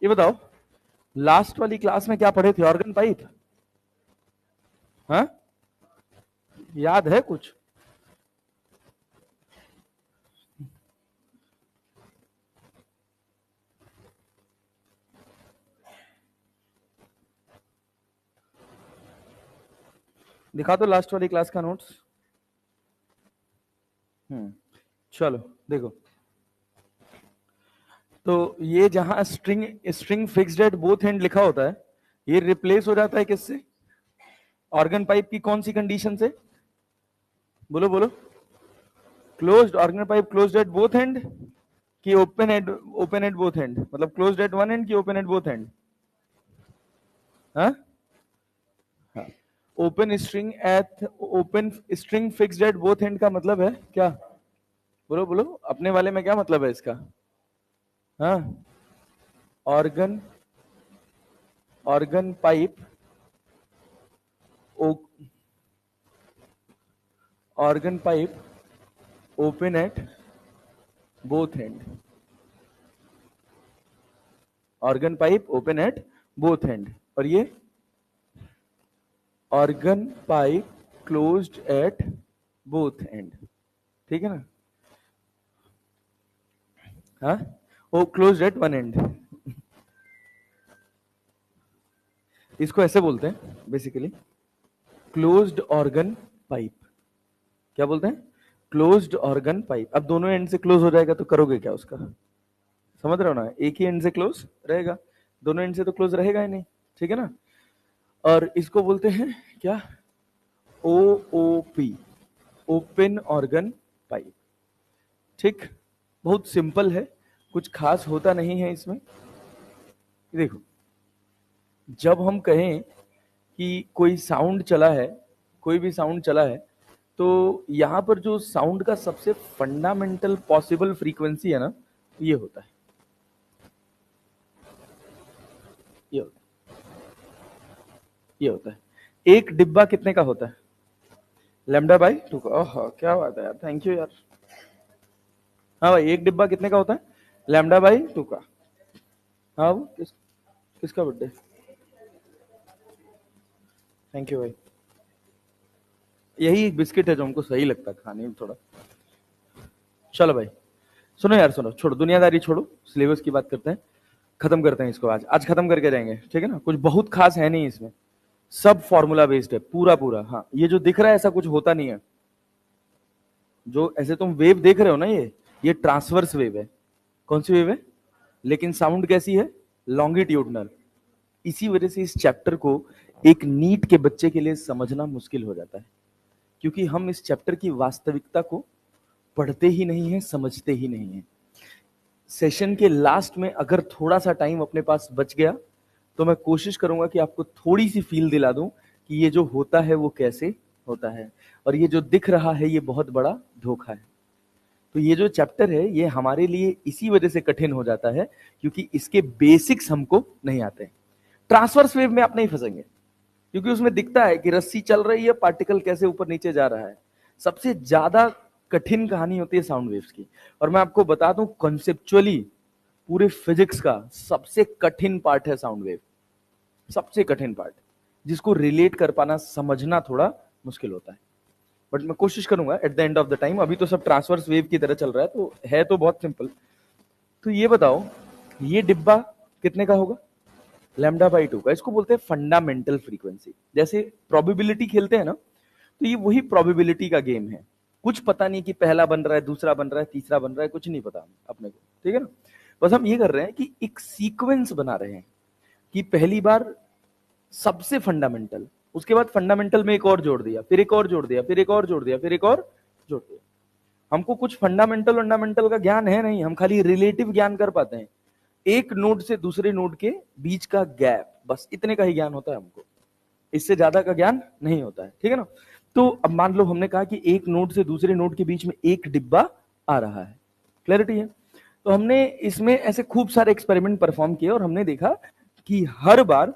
ये बताओ, लास्ट वाली क्लास में क्या पढ़े थे? ऑर्गन पाइप, हाँ याद है कुछ? दिखा दो लास्ट वाली क्लास का नोट्स। चलो देखो, तो ये जहां string fixed at both and लिखा होता है, ये रिप्लेस हो जाता है किससे? ऑर्गन पाइप की कौन सी कंडीशन से? बोलो बोलो। Closed, organ pipe closed at both and कि ओपन एट बोथ एंड? मतलब क्लोज्ड एट वन एंड कि ओपन एट बोथ एंड? हाँ, open string fixed at both and का मतलब है क्या? बोलो बोलो, अपने वाले में क्या मतलब है इसका? हाँ, organ pipe open at both and, organ pipe open at both and, और ये organ pipe closed at both and, ठीक है ना? हाँ, वो क्लोज्ड एट वन एंड। इसको ऐसे बोलते हैं बेसिकली, क्लोज्ड ऑर्गन पाइप। क्या बोलते हैं? Closed organ pipe. अब दोनों एंड से क्लोज हो जाएगा तो करोगे क्या उसका? समझ रहे हो ना? एक ही एंड से क्लोज रहेगा, दोनों एंड से तो क्लोज रहेगा ही नहीं, ठीक है ना? और इसको बोलते हैं क्या? OOP, open organ pipe. ठीक, बहुत सिंपल है, कुछ खास होता नहीं है इसमें। देखो, जब हम कहें कि कोई साउंड चला है, कोई भी साउंड चला है, तो यहां पर जो साउंड का सबसे फंडामेंटल पॉसिबल फ्रीक्वेंसी है ना, ये होता है, ये होता है, ये होता है। एक डिब्बा कितने का होता है? लैम्डा बाई 2 का। ओह क्या बात है यार, थैंक यू यार। हाँ भाई, एक डिब्बा कितने का होता है? लैम्डा बाई 2 का। हाँ, वो किसका बर्थडे? थैंक यू भाई। यही एक बिस्किट है जो हमको सही लगता है खाने में थोड़ा। चलो भाई, सुनो यार, सुनो, छोड़ो दुनियादारी, छोड़ो, सिलेबस की बात करते हैं, खत्म करते हैं इसको। आज खत्म करके जाएंगे, ठीक है ना? कुछ बहुत खास है नहीं इसमें, सब फॉर्मूला बेस्ड है पूरा पूरा। हाँ, ये जो दिख रहा है ऐसा कुछ होता नहीं है। जो ऐसे तुम वेव देख रहे हो ना, ये ट्रांसवर्स वेव है। कौन सी वेव है? लेकिन साउंड कैसी है? लॉन्गिट्यूडनल। इसी वजह से इस चैप्टर को एक नीट के बच्चे के लिए समझना मुश्किल हो जाता है, क्योंकि हम इस चैप्टर की वास्तविकता को पढ़ते ही नहीं है, समझते ही नहीं है। सेशन के लास्ट में अगर थोड़ा सा टाइम अपने पास बच गया तो मैं कोशिश करूंगा कि आपको थोड़ी सी फील दिला दूं कि ये जो होता है वो कैसे होता है, और ये जो दिख रहा है ये बहुत बड़ा धोखा है। तो ये जो चैप्टर है ये हमारे लिए इसी वजह से कठिन हो जाता है, क्योंकि इसके बेसिक्स हमको नहीं आते। ट्रांसवर्स वेव में आप नहीं फंसेंगे, क्योंकि उसमें दिखता है कि रस्सी चल रही है, पार्टिकल कैसे ऊपर नीचे जा रहा है। सबसे ज्यादा कठिन कहानी होती है साउंड वेव्स की। और मैं आपको बता दूं, कॉन्सेप्चुअली पूरे फिजिक्स का सबसे कठिन पार्ट है साउंड वेव, सबसे कठिन पार्ट, जिसको रिलेट कर पाना, समझना थोड़ा मुश्किल होता है। बट मैं कोशिश करूंगा at the end of the time. अभी तो सब ट्रांसवर्स वेव की तरह चल रहा है, तो है तो बहुत सिंपल। तो ये बताओ, ये डिब्बा कितने का होगा? लैम्डा बाई 2 का। इसको बोलते हैं फंडामेंटल फ्रीक्वेंसी। जैसे प्रोबेबिलिटी खेलते हैं ना, तो ये वही प्रोबेबिलिटी का गेम है। कुछ पता नहीं कि पहला बन रहा है, दूसरा बन रहा है, तीसरा बन रहा है, कुछ नहीं पता अपने को, ठीक है ना? बस हम ये कर रहे हैं कि एक सीक्वेंस बना रहे हैं कि पहली बार सबसे फंडामेंटल, उसके बाद फंडामेंटल में एक और जोड़ दिया, फिर एक और जोड़ दिया, फिर एक और जोड़ दिया, फिर एक और जोड़ दिया। हमको कुछ फंडामेंटल का ज्ञान है नहीं, हम खाली रिलेटिव ज्ञान कर पाते हैं। एक नोड से दूसरे नोड के बीच का गैप, बस इतने का ही ज्ञान होता है हमको, इससे ज्यादा का ज्ञान नहीं होता है, ठीक है ना? तो अब मान लो हमने कहा कि एक नोड से दूसरे नोड के बीच में एक डिब्बा आ रहा है, क्लैरिटी है? तो हमने इसमें ऐसे खूब सारे एक्सपेरिमेंट परफॉर्म किए और हमने देखा कि हर बार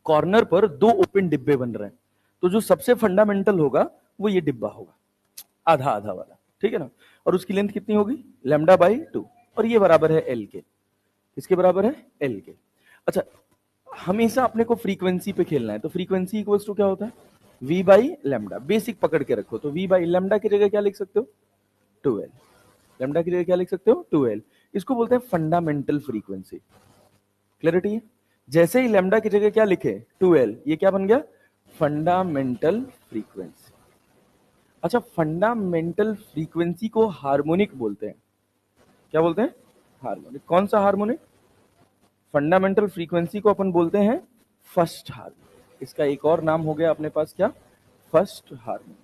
कॉर्नर पर 2 ओपन डिब्बे बन रहे हैं। तो जो सबसे फंडामेंटल होगा वो ये डिब्बा होगा, आधा आधा वाला, ठीक है ना? और उसकी लेंथ कितनी होगी? लैम्डा बाई 2, और ये बराबर है एल के। किसके बराबर है? एल के। अच्छा, हमेशा अपने को फ्रीक्वेंसी पे खेलना है, तो फ्रीक्वेंसी इक्वल्स टू क्या होता है? v by lambda. बेसिक पकड़ के रखो, तो v बाई लैम्डा की जगह क्या लिख सकते हो? 2l। लैम्डा की जगह क्या लिख सकते हो? 2l। इसको बोलते हैं फंडामेंटल फ्रीक्वेंसी। क्लियरिटी है? जैसे ही लैम्डा की जगह क्या लिखे? 2l, ये क्या बन गया? Fundamental frequency. अच्छा, फंडामेंटल फ्रीक्वेंसी को हार्मोनिक बोलते हैं। क्या बोलते हैं? हार्मोनिक। कौन सा हार्मोनिक? फंडामेंटल फ्रीक्वेंसी को अपन बोलते हैं फर्स्ट हार्मोनिक। इसका एक और नाम हो गया अपने पास क्या? First harmonic.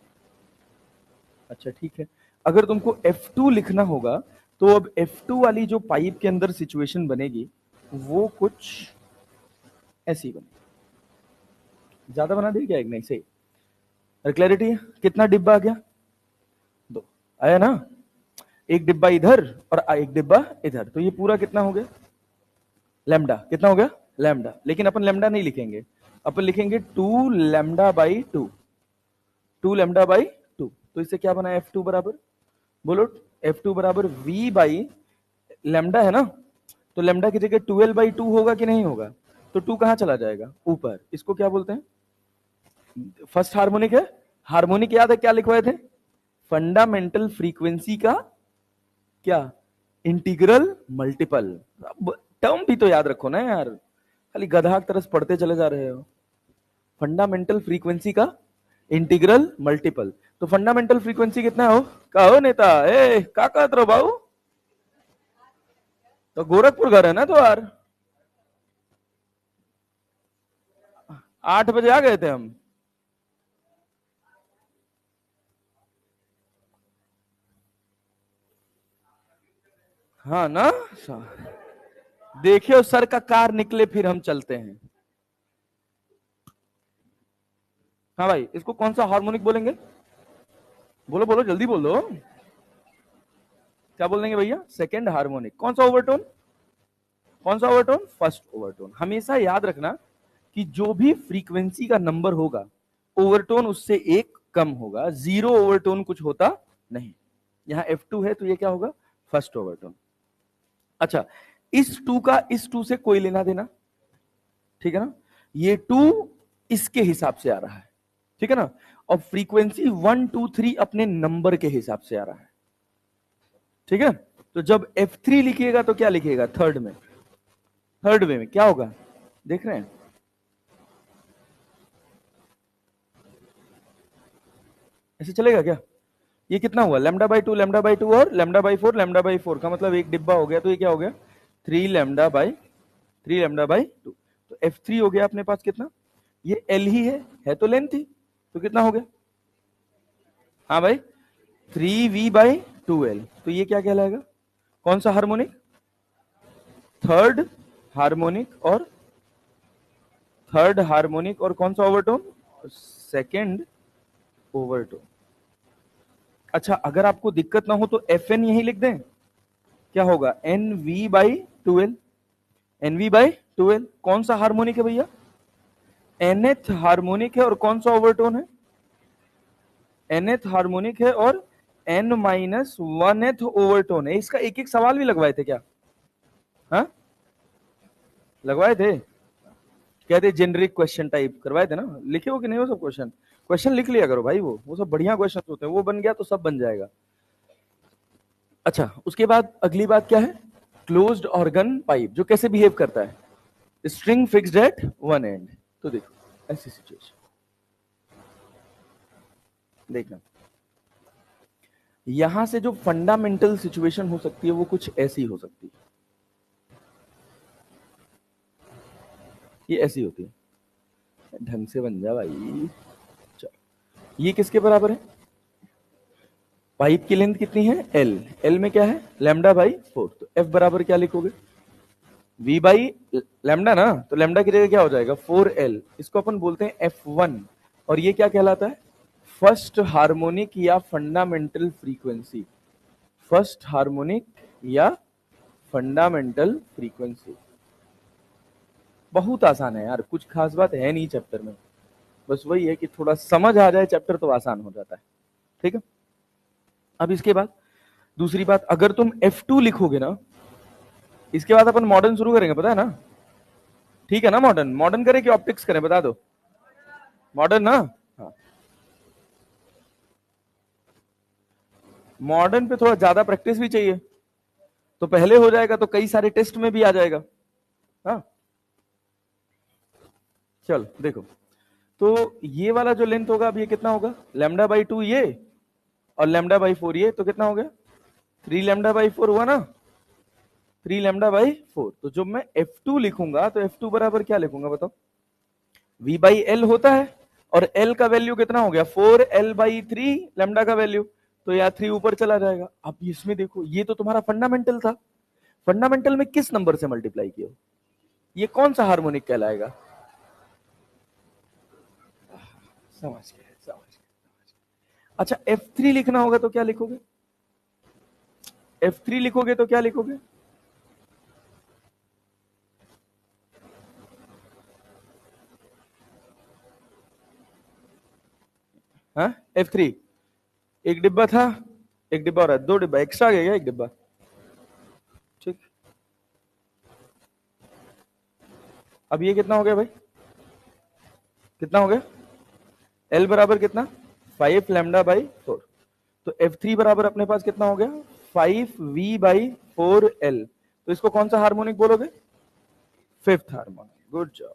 अच्छा ठीक है, अगर तुमको F2 लिखना होगा तो अब F2 वाली जो पाइप के अंदर सिचुएशन बनेगी वो कुछ ऐसी बनेगी। ज्यादा बना दी क्या? एक नहीं सही। क्लैरिटी है? कितना डिब्बा आ गया? 2 आया ना? एक डिब्बा इधर और एक डिब्बा इधर, तो ये पूरा कितना हो गया? लैम्डा। कितना हो गया? लैम्डा। लेकिन अपन लैम्डा नहीं लिखेंगे, अपन लिखेंगे 2 लैम्डा बाई 2। 2 lambda by 2। तो इससे क्या बना? F2 बराबर, बोलो, F2 बराबर V बाई लैम्डा है ना, तो लैम्डा की जगह 12 बाई 2 होगा कि नहीं होगा? तो 2 कहां चला जाएगा? ऊपर। इसको क्या बोलते हैं? फर्स्ट हार्मोनिक है। हार्मोनिक याद है क्या लिखवाए थे? फंडामेंटल फ्रीक्वेंसी का क्या? Integral multiple. टर्म भी तो याद रखो ना यार, खाली गधा की तरह पढ़ते चले जा रहे हो। फंडामेंटल फ्रीक्वेंसी का इंटीग्रल मल्टीपल। तो फंडामेंटल फ्रीक्वेंसी कितना हो? कहो नेता, ए का कहत रहो बाबू? तो गोरखपुर घर है ना तो यार, 8 बजे आ गए थे हम। हाँ ना, देखियो सर का कार निकले फिर हम चलते हैं। हाँ भाई, इसको कौन सा हार्मोनिक बोलेंगे? बोलो बोलो, जल्दी बोलो। क्या बोल देंगे भैया? Second harmonic. कौन सा ओवरटोन? कौन सा ओवरटोन? First overtone. हमेशा याद रखना कि जो भी फ्रीक्वेंसी का नंबर होगा ओवरटोन उससे एक कम होगा, जीरो ओवरटोन कुछ होता नहीं। यहां F2 है तो ये क्या होगा? First overtone. अच्छा, इस 2 का इस 2 से कोई लेना देना, ठीक है ना? ये 2 इसके हिसाब से आ रहा है, ठीक है ना? और फ्रीक्वेंसी 1 2 3 अपने नंबर के हिसाब से आ रहा है, ठीक है? तो जब F3 लिखिएगा तो क्या लिखिएगा? थर्ड में। थर्ड वे में क्या होगा? देख रहे हैं? ऐसे चलेगा क्या? ये कितना हुआ? लैम्डा बाई 2, लैम्डा बाई 2 और लैम्डा बाई 4, लैम्डा बाई 4 का मतलब एक डिब्बा हो गया, तो ये क्या हो गया? 3 लैम्डा बाई 3 लैम्डा बाई 2। तो F3 हो गया अपने पास कितना? ये L ही है तो लेंथ ही, तो कितना हो गया? हाँ भाई, 3V बाई 2L। तो ये क्या कहलाएगा? कौन सा हार्मोनिक? Third harmonic. और थर्ड हार्मोनिक और कौन सा ओवरटोन? Second overtone. अच्छा, अगर आपको दिक्कत ना हो तो Fn यही लिख दें, क्या होगा? NV by 2L। NV by 2L कौन सा हार्मोनिक है भैया? nth हार्मोनिक है। और कौन सा ओवरटोन है? nth हार्मोनिक है और n माइनस 1th ओवरटोन है। इसका एक एक सवाल भी लगवाए थे क्या? हाँ, लगवाए थे। कहते जेनरिक क्वेश्चन टाइप करवाए थे ना? लिखे हो कि नहीं वो सब क्वेश्चन? क्वेश्चन लिख लिया करो भाई, वो सब बढ़िया क्वेश्चन होते हैं, वो बन गया तो सब बन जाएगा। अच्छा, उसके बाद अगली बात क्या है? क्लोज्ड ऑर्गन पाइप जो कैसे बिहेव करता है? String fixed at one and. तो देखो ऐसी सिचुएशन देखना, यहां से जो फंडामेंटल सिचुएशन हो सकती है वो कुछ ऐसी हो सकती है। ये ऐसी होती है, ढंग से बन जा भाई। चलो, ये किसके बराबर है? पाइप की लेंथ कितनी है? L। L में क्या है? Lambda by 4। तो F बराबर क्या लिखोगे? V बाई लैम्डा ना, तो लैम्डा की जगह क्या हो जाएगा? 4L। इसको अपन बोलते हैं F1। और ये क्या कहलाता है? फर्स्ट हार्मोनिक या फंडामेंटल फ्रीक्वेंसी। फर्स्ट हार्मोनिक या फंडामेंटल फ्रीक्वेंसी। बहुत आसान है यार, कुछ खास बात है नहीं चैप्टर में, बस वही है कि थोड़ा समझ आ जाए चैप्टर तो आसान हो जाता है, ठीक है? अब इसके बाद दूसरी बात, अगर तुम F2 लिखोगे ना इसके बाद अपन मॉडर्न शुरू करेंगे, पता है ना? ठीक है ना? मॉडर्न मॉडर्न करें कि ऑप्टिक्स करें, बता दो। मॉडर्न ना? हाँ, मॉडर्न पे थोड़ा ज्यादा प्रैक्टिस भी चाहिए, तो पहले हो जाएगा तो कई सारे टेस्ट में भी आ जाएगा। हाँ, चल देखो, तो ये वाला जो लेंथ होगा अब ये कितना होगा, लैम्डा बाई 2 ये और लैम्डा बाई 4 ये, तो कितना हो गया 3 लैम्डा बाई 4 हुआ ना, 3 लैम्डा बाई 4। तो जब मैं F2 लिखूंगा तो F2 बराबर क्या लिखूंगा बताओ, V बाई एल होता है, और L का वैल्यू कितना हो गया 4L बाई 3 लैम्डा का वैल्यू, तो यार 3 ऊपर चला जाएगा। अब इसमें देखो, ये तो तुम्हारा फंडामेंटल था, फंडामेंटल में किस नंबर से मल्टीप्लाई किया, ये कौन सा हार्मोनिक कहलाएगा? समझ गए, समझ गए। अच्छा, F3 लिखना होगा तो क्या लिखोगे, F3 लिखोगे तो क्या लिखोगे? हाँ, F3 एक डिब्बा था, एक डिब्बा और है, 2 डिब्बा एक्स्ट्रा गया, एक डिब्बा। ठीक, अब ये कितना हो गया भाई, कितना हो गया, L बराबर कितना 5 लैम्डा बाई 4, तो F3 बराबर अपने पास कितना हो गया 5V बाई 4L, तो इसको कौन सा हार्मोनिक बोलोगे, fifth harmonic. Good job.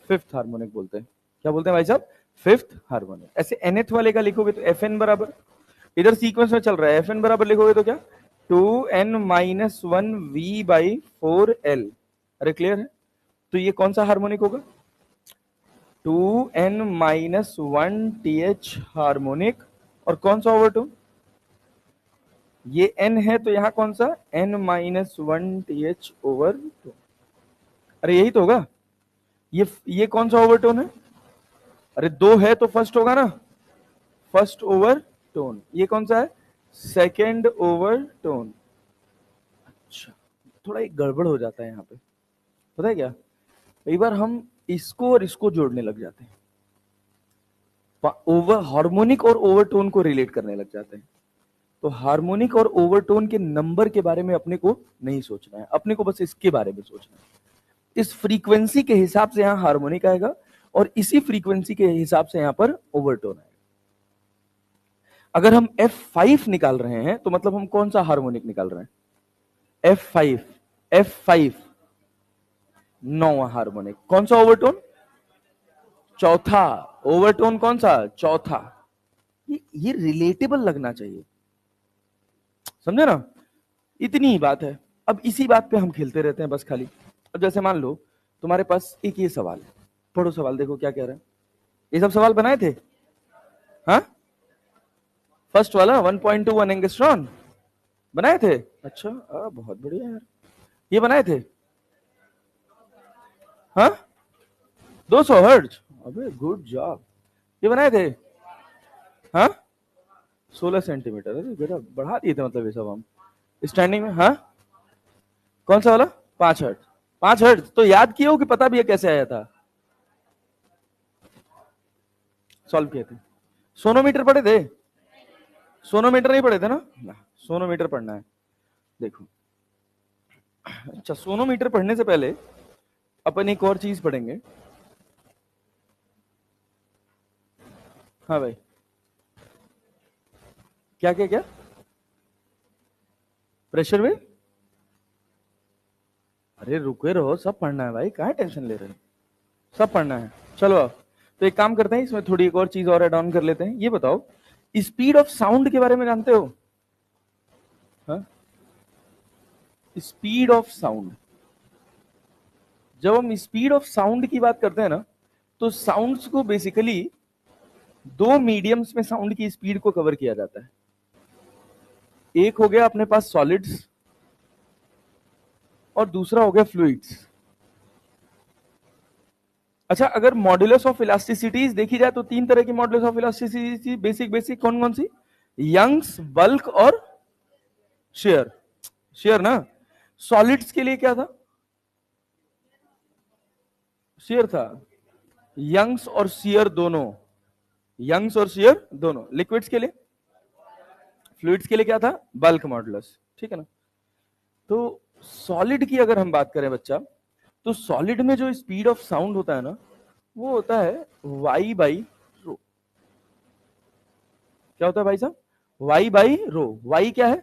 Fifth harmonic बोलते हैं, क्या बोलते हैं भाई साहब, फिफ्थ हार्मोनिक। ऐसे nth वाले का लिखोगे तो Fn बराबर, इधर सीक्वेंस में चल रहा है, Fn बराबर लिखोगे तो क्या 2n minus 1V by 4L। अरे क्लियर है? तो ये कौन सा हार्मोनिक होगा, 2n माइनस 1th हार्मोनिक, और कौन सा ओवरटोन, ये n है तो यहां कौन सा n माइनस 1th ओवरटोन। अरे यही तो होगा, ये कौन सा ओवरटोन है, अरे दो है तो फर्स्ट होगा ना, फर्स्ट ओवर टोन। ये कौन सा है, सेकेंड ओवर टोन। अच्छा, थोड़ा एक गड़बड़ हो जाता है यहाँ पे, पता है क्या, कई बार हम इसको और इसको जोड़ने लग जाते हैं, ओवर हार्मोनिक और ओवरटोन को रिलेट करने लग जाते हैं। तो हार्मोनिक और ओवरटोन के नंबर के बारे में अपने को नहीं सोचना है, अपने को बस इसके बारे में सोचना है। इस फ्रीक्वेंसी के हिसाब से यहां हार्मोनिक आएगा, और इसी फ्रीक्वेंसी के हिसाब से यहां पर ओवरटोन आएगा। अगर हम F5 निकाल रहे हैं तो मतलब हम कौन सा हार्मोनिक निकाल रहे हैं, F5, F5 नौवां हार्मोनिक, कौन सा ओवरटोन, चौथा ओवरटोन, कौन सा चौथा। ये रिलेटेबल लगना चाहिए, समझे ना, इतनी ही बात है। अब इसी बात पे हम खेलते रहते हैं बस खाली। अब जैसे मान लो तुम्हारे पास एक ये सवाल है, पढ़ो सवाल, देखो क्या कह रहा है। ये सब सवाल बनाए थे, हाँ, फर्स्ट वाला 1.21 एंगस्ट्रॉन बनाए थे, अच्छा बहुत बढ़िया यार, ये बनाए थे, हाँ 200 हर्ट्ज, अबे गुड जॉब, ये बनाए थे, हाँ 16 सेंटीमीटर, अरे बेटा बढ़ा दिए थे मतलब ये सब हम स्टैंडिंग में। हाँ कौन सा वाला, 5 हर्ट्ज, 5 हर्ट्ज तो याद किए हो कि पता भी है कैसे आया था, सॉल्व किए थे। सोनोमीटर पढ़े थे, सोनोमीटर नहीं पढ़े थे ना, सोनोमीटर पढ़ना है। देखो, अच्छा सोनोमीटर पढ़ने से पहले अपन एक और चीज पढ़ेंगे। हाँ भाई, क्या क्या क्या, प्रेशर में, अरे रुके रहो, सब पढ़ना है भाई, काहे टेंशन ले रहे हैं, सब पढ़ना है। चलो अब तो एक काम करते हैं, इसमें थोड़ी एक और चीज और ऐड ऑन कर लेते हैं। ये बताओ, स्पीड ऑफ साउंड के बारे में जानते हो, हाँ? स्पीड ऑफ साउंड, जब हम स्पीड ऑफ साउंड की बात करते हैं ना, तो साउंड्स को बेसिकली दो मीडियम्स में साउंड की स्पीड को कवर किया जाता है। एक हो गया अपने पास सॉलिड्स, और दूसरा हो गया फ्लूइड्स। अच्छा, अगर मॉड्यूलस ऑफ इलास्टिसिटीज देखी जाए तो तीन तरह की modulus of elasticity, basic basic कौन कौन सी, यंग्स, बल्क और शेयर। शेयर ना, सॉलिड्स के लिए क्या था, शेयर था, यंग्स और शेयर दोनों, यंग्स और शियर दोनों। लिक्विड्स के लिए, फ्लूइड्स के लिए क्या था, बल्क मॉडुलस, ठीक है ना। तो सॉलिड की अगर हम बात करें बच्चा, तो सॉलिड में जो स्पीड ऑफ साउंड होता है ना, वो होता है y बाई रो। क्या होता है भाई साहब, y बाई रो। y क्या है,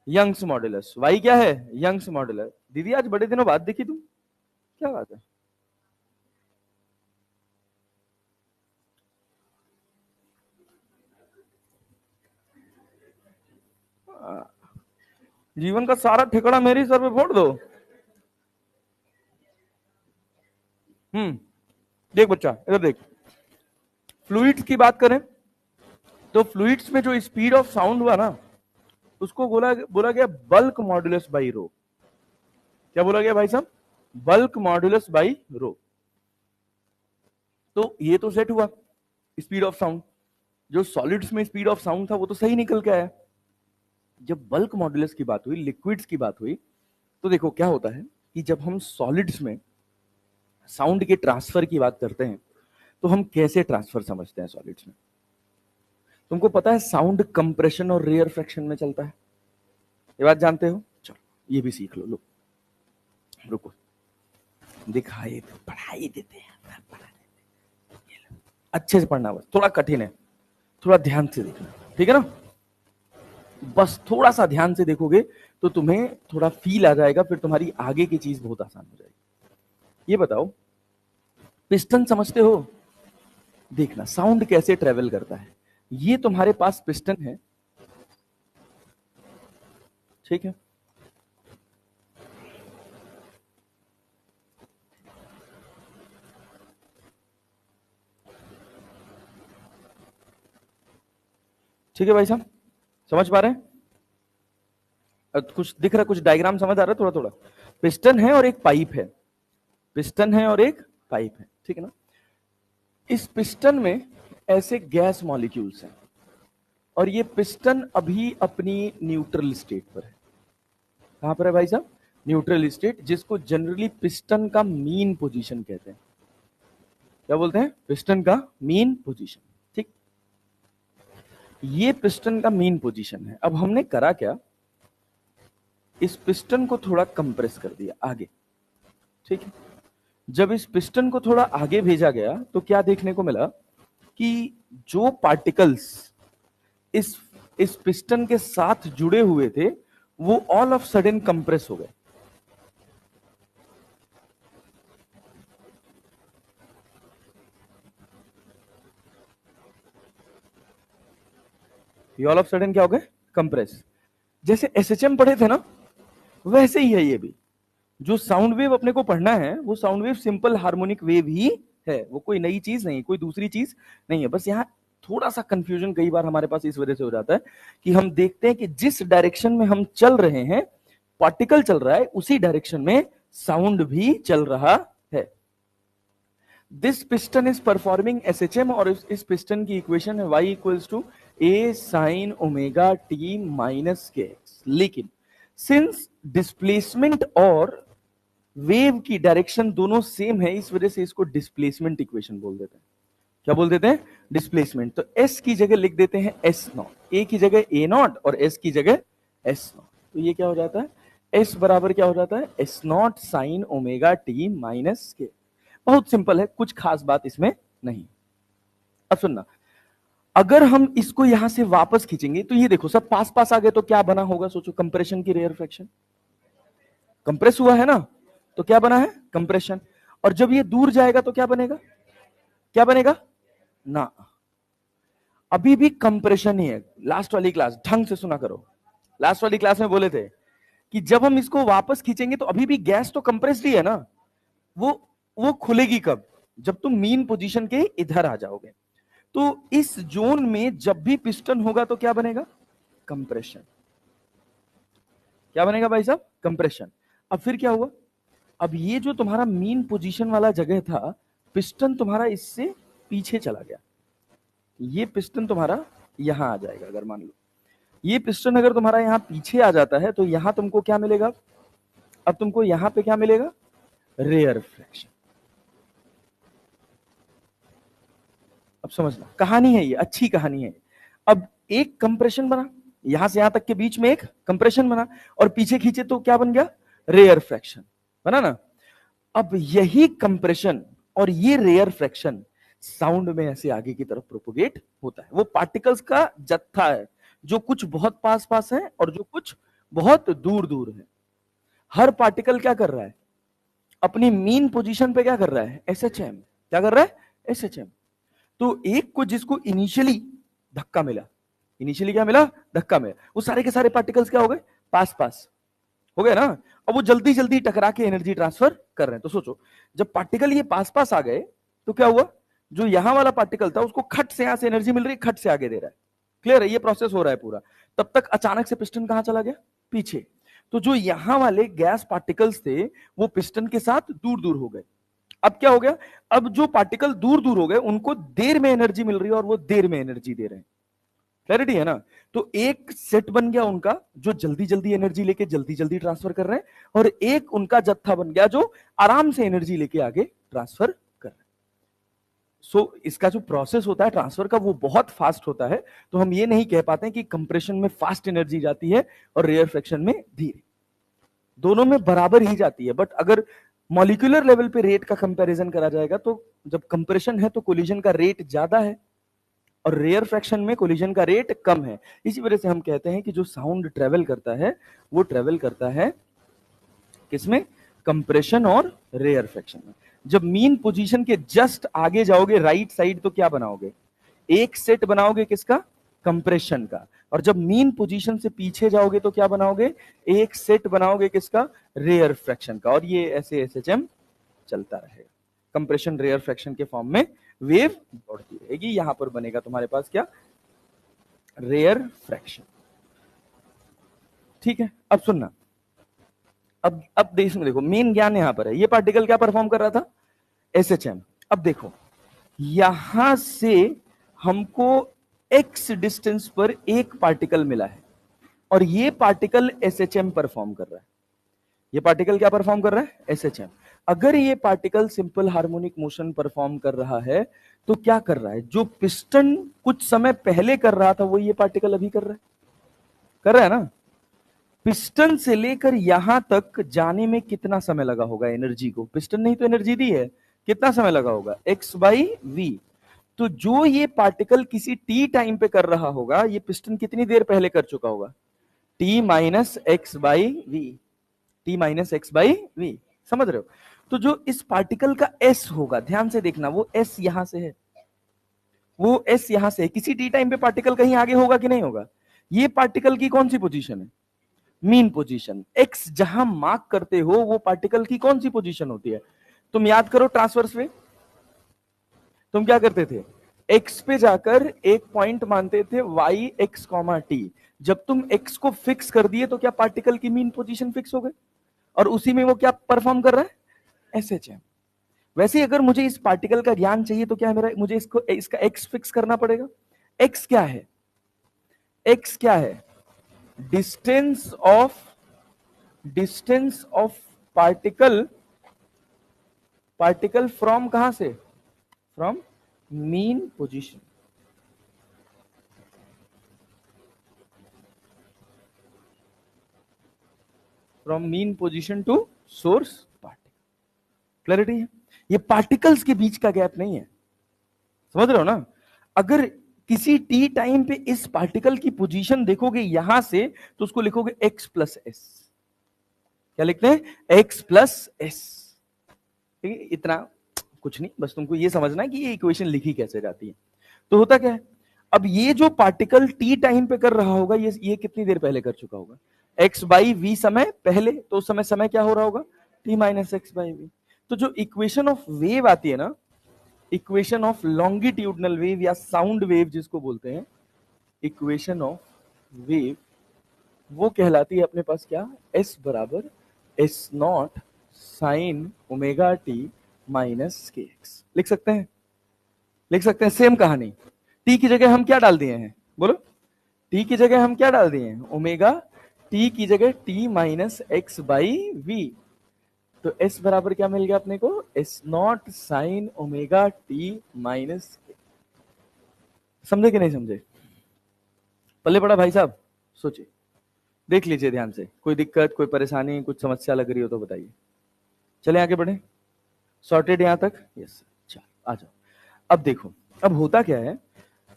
यंग्स मॉडुलस। y क्या है, यंग्स मॉडुलस। दीदी आज बड़े दिनों बाद देखी तुम, क्या बात है। जीवन का सारा ठिकाना मेरे सर पे फोड़ दो। देख बच्चा, इधर देख। फ्लूइड्स की बात करें तो फ्लूइड्स में जो स्पीड ऑफ साउंड हुआ ना, उसको बोला गया बल्क मॉडुलस बाई रो। क्या बोला गया भाई साहब, बल्क मॉडुलस बाई रो। तो ये तो सेट हुआ स्पीड ऑफ साउंड। जो सॉलिड्स में स्पीड ऑफ साउंड था वो तो सही निकल के आया। जब बल्क मॉडुलस की बात हुई, लिक्विड्स की बात हुई, तो देखो क्या होता है कि जब हम सॉलिड्स में साउंड के ट्रांसफर की बात करते हैं, तो हम कैसे ट्रांसफर समझते हैं सॉलिड्स में। तुमको पता है साउंड कंप्रेशन और रेयर फ्रैक्शन में चलता है, ये बात जानते हो। चलो ये भी सीख लो। लो रुको, दिखाई तो पढ़ाई देते हैं, अच्छे से पढ़ना, बस थोड़ा कठिन है, थोड़ा ध्यान से देखना, ठीक है ना। बस थोड़ा सा ध्यान से देखोगे तो तुम्हें थोड़ा फील आ जाएगा, फिर तुम्हारी आगे की चीज बहुत आसान हो जाएगी। ये बताओ, पिस्टन समझते हो, देखना साउंड कैसे ट्रेवल करता है। ये तुम्हारे पास पिस्टन है, ठीक है। ठीक है भाई साहब, समझ पा रहे हैं, कुछ दिख रहा, कुछ डायग्राम समझ आ रहा है थोड़ा थोड़ा। पिस्टन है और एक पाइप है, पिस्टन है और एक पाइप है, ठीक है ना। इस पिस्टन में ऐसे गैस मॉलिक्यूल्स हैं, और ये पिस्टन अभी अपनी न्यूट्रल स्टेट पर है। कहां पर है भाई साहब, न्यूट्रल स्टेट, जिसको जनरली पिस्टन का मीन पोजीशन कहते हैं। क्या बोलते हैं, पिस्टन का मीन पोजीशन, ठीक। ये पिस्टन का मीन पोजीशन है। अब हमने करा क्या, इस पिस्टन को थोड़ा कंप्रेस कर दिया आगे, ठीक है। जब इस पिस्टन को थोड़ा आगे भेजा गया तो क्या देखने को मिला कि जो पार्टिकल्स इस पिस्टन के साथ जुड़े हुए थे, वो ऑल ऑफ सडन कंप्रेस हो गए। ये ऑल ऑफ सडन क्या हो गए, कंप्रेस। जैसे एसएचएम पढ़े थे ना, वैसे ही है ये भी। जो साउंड वेव अपने को पढ़ना है, वो sound wave simple harmonic wave ही है, वो कोई नई चीज नहीं, कोई दूसरी चीज नहीं है। बस यहाँ थोड़ा सा कंफ्यूजन कई बार हमारे पास इस वजह से हो जाता है कि हम देखते हैं कि जिस डायरेक्शन में हम चल रहे हैं, पार्टिकल चल रहा है, उसी डायरेक्शन में साउंड भी चल रहा है। This piston is performing SHM, और इस पिस्टन की इक्वेशन है y equals to a sin omega t minus के एक्स। लेकिन सिंस डिस्प्लेसमेंट और वेव की डायरेक्शन दोनों सेम है, इस वजह से इसको डिस्प्लेसमेंट इक्वेशन बोल देते हैं। क्या बोल देते हैं, डिस्प्लेसमेंट। तो s की जगह लिख देते हैं s नॉट, a की जगह a नॉट और s की जगह s नॉट। तो ये क्या हो जाता है, s बराबर क्या हो जाता है, s not sine omega t minus के। बहुत सिंपल है, कुछ खास बात इसमें नहीं। अब सुनना, अगर हम इसको यहां से वापस खींचेंगे तो ये देखो सब पास पास आ गए, तो क्या बना होगा सोचो, कंप्रेशन की रेयर फ्रैक्शन। कंप्रेस हुआ है ना, तो क्या बना है, कंप्रेशन। और जब ये दूर जाएगा तो क्या बनेगा, क्या बनेगा ना, अभी भी कंप्रेशन ही है। लास्ट वाली क्लास ढंग से सुना करो, लास्ट वाली क्लास में बोले थे कि जब हम इसको वापस खींचेंगे तो अभी भी गैस तो कंप्रेस्ड ही है ना, वो खुलेगी कब, जब तुम मीन पोजीशन के इधर आ जाओगे। तो इस जोन में जब भी पिस्टन होगा तो क्या बनेगा, कंप्रेशन। क्या बनेगा भाई साहब, कंप्रेशन। अब फिर क्या हुआ, अब ये जो तुम्हारा मीन पोजीशन वाला जगह था, पिस्टन तुम्हारा इससे पीछे चला गया। ये पिस्टन तुम्हारा यहां आ जाएगा। अगर मान लो ये पिस्टन अगर तुम्हारा यहां पीछे आ जाता है, तो यहां तुमको क्या मिलेगा, अब तुमको यहां पे क्या मिलेगा, रेयर फ्रैक्शन। अब समझना, कहानी है ये, अच्छी कहानी है। अब एक कंप्रेशन बना, यहां से यहां तक के बीच में एक कंप्रेशन बना, और पीछे खींचे तो क्या बन गया, रेयर फ्रैक्शन बना ना। अब यही कंप्रेशन और ये रेयर फ्रैक्शन साउंड में ऐसे आगे की तरफ प्रोपोगेट होता है। वो पार्टिकल्स का जत्था है, जो कुछ बहुत पास पास है और जो कुछ बहुत दूर दूर है। हर पार्टिकल क्या कर रहा है, अपनी मीन पोजीशन पे क्या कर रहा है, एसएचएम। क्या कर रहा है, एसएचएम। तो एक को जिसको इनिशियली धक्का मिला, इनिशियली क्या मिला, धक्का मिला, वो सारे के सारे पार्टिकल्स क्या हो गए, पास पास हो गए ना। अब वो जल्दी जल्दी टकरा के एनर्जी ट्रांसफर कर रहे हैं। तो सोचो, जब पार्टिकल ये पास पास आ गए तो क्या हुआ, जो यहां वाला पार्टिकल था उसको खट से यहां से एनर्जी मिल रही है, खट से आगे दे रहा है। क्लियर है, ये प्रोसेस हो रहा है पूरा। तब तक अचानक से पिस्टन कहां चला गया, पीछे। तो जो यहां वाले गैस पार्टिकल्स थे वो पिस्टन के साथ दूर दूर हो गए। अब क्या हो गया, अब जो पार्टिकल दूर दूर हो गए उनको देर में एनर्जी मिल रही है और वो देर में एनर्जी दे रहे हैं। क्लैरिटी है ना। तो एक सेट बन गया उनका जो जल्दी जल्दी एनर्जी लेके जल्दी जल्दी ट्रांसफर कर रहे हैं, और एक उनका जत्था बन गया जो आराम से एनर्जी लेके आगे ट्रांसफर कर रहे हैं। सो इसका जो प्रोसेस होता है ट्रांसफर का वो बहुत फास्ट होता है। तो हम ये नहीं कह पाते कि कंप्रेशन में फास्ट एनर्जी जाती है और रेयर फ्रैक्शन में धीरे, दोनों में बराबर ही जाती है। बट अगर मॉलिक्यूलर लेवल पे रेट का कंपैरिजन करा जाएगा तो जब कंप्रेशन है तो कोलिजन का रेट ज्यादा है और रेयर फ्रैक्शन में कोलिजन का रेट कम है। इसी वजह से हम कहते हैं कि जो साउंड ट्रेवल करता है वो ट्रेवल करता है किसमें, कंप्रेशन और रेयर फ्रैक्शन में। जब मीन पोजीशन के जस्ट आगे जाओगे राइट साइड तो क्या बनाओगे, एक सेट बनाओगे किसका, कंप्रेशन का। और जब मीन पोजीशन से पीछे जाओगे तो क्या बनाओगे, एक सेट बनाओगे किसका, रेयर फ्रैक्शन का। और ये ऐसे एसएचएम चलता रहेगा, कंप्रेशन रेयर फ्रैक्शन के फॉर्म में वेव दौड़ती रहेगी। यहां पर बनेगा तुम्हारे पास क्या, रेयर फ्रैक्शन। ठीक है, अब सुनना, अब देखो मेन ज्ञान यहां पर है। ये पार्टिकल क्या परफॉर्म कर रहा था, एसएचएम। अब देखो यहां से हमको एक्स डिस्टेंस पर एक पार्टिकल मिला है और ये पार्टिकल एसएचएम परफॉर्म कर रहा है। ये पार्टिकल क्या परफॉर्म कर रहा है, एसएचएम। अगर ये particle simple harmonic motion perform कर रहा है तो क्या कर रहा है, जो पिस्टन कुछ समय पहले कर रहा था वो ये पार्टिकल अभी कर रहा है, कर रहा है ना। पिस्टन से लेकर यहां तक जाने में कितना समय लगा होगा एनर्जी को, पिस्टन ने ही तो एनर्जी दी है, कितना समय लगा होगा, एक्स बाई वी। तो जो ये पार्टिकल किसी टी टाइम पे कर रहा होगा ये पिस्टन कितनी देर पहले कर चुका होगा, t minus x by v, t minus x by v. समझ रहे हो। तो जो इस पार्टिकल का एस होगा, ध्यान से देखना, वो एस यहां से है, वो एस यहां से है। किसी टी टाइम पे पार्टिकल कहीं आगे होगा कि नहीं होगा, ये पार्टिकल की कौन सी पोजीशन है, मीन पोजीशन। एक्स जहां मार्क करते हो वो पार्टिकल की कौन सी पोजीशन होती है, तुम याद करो ट्रांसवर्स में तुम क्या करते थे, एक्स पे जाकर एक पॉइंट मानते थे वाई एक्स कॉमा टी। जब तुम एक्स को फिक्स कर दिए तो क्या पार्टिकल की मीन पोजीशन फिक्स हो गई और उसी में वो क्या परफॉर्म कर रहा है, एसएचएम। वैसे अगर मुझे इस पार्टिकल का ज्ञान चाहिए तो क्या मेरा, मुझे इसको इसका एक्स फिक्स करना पड़ेगा। एक्स क्या है, एक्स क्या है, distance of particle, particle from कहां से, from mean position, from mean position to source particle. Clarity है, ये पार्टिकल्स के बीच का गैप नहीं है, समझ रहे हो ना। अगर किसी टी टाइम पे इस पार्टिकल की पोजीशन देखोगे यहां से तो उसको लिखोगे एक्स प्लस एस। क्या लिखते हैं, एक्स प्लस एस। ठीक है, इतना कुछ नहीं, बस तुमको ये समझना है कि ये इक्वेशन लिखी कैसे जाती है। तो होता क्या है, अब ये जो पार्टिकल टी टाइम पे कर रहा होगा ये कितनी देर पहले कर चुका होगा, एक्स बाई वी समय पहले। तो उस समय क्या हो रहा होगा, t minus x by v. तो जो इक्वेशन ऑफ वेव आती है ना, इक्वेशन ऑफ लॉन्गिट्यूडनल वेव या साउंड वेव जिसको बोलते हैं, इक्वेशन ऑफ वेव, वो कहलाती है अपने पास क्या, एस बराबर S naught sine omega T minus के एक्स। लिख सकते हैं, लिख सकते हैं। सेम कहानी, टी की जगह हम क्या डाल दिए हैं, बोलो, टी की जगह हम क्या डाल दिए हैं, ओमेगा, टी की जगह t minus x by v. तो एस बराबर क्या मिल गया अपने को, s naught sine omega T minus k. समझे कि नहीं समझे? पल्ले पड़ा भाई साहब? सोचिए, देख लीजिए ध्यान से, कोई दिक्कत, कोई परेशानी, कुछ समस्या लग रही हो तो बताइए। चले आगे बढ़े, सॉर्टेड यहां तक? यस। चल आ जाओ। अब देखो, अब होता क्या है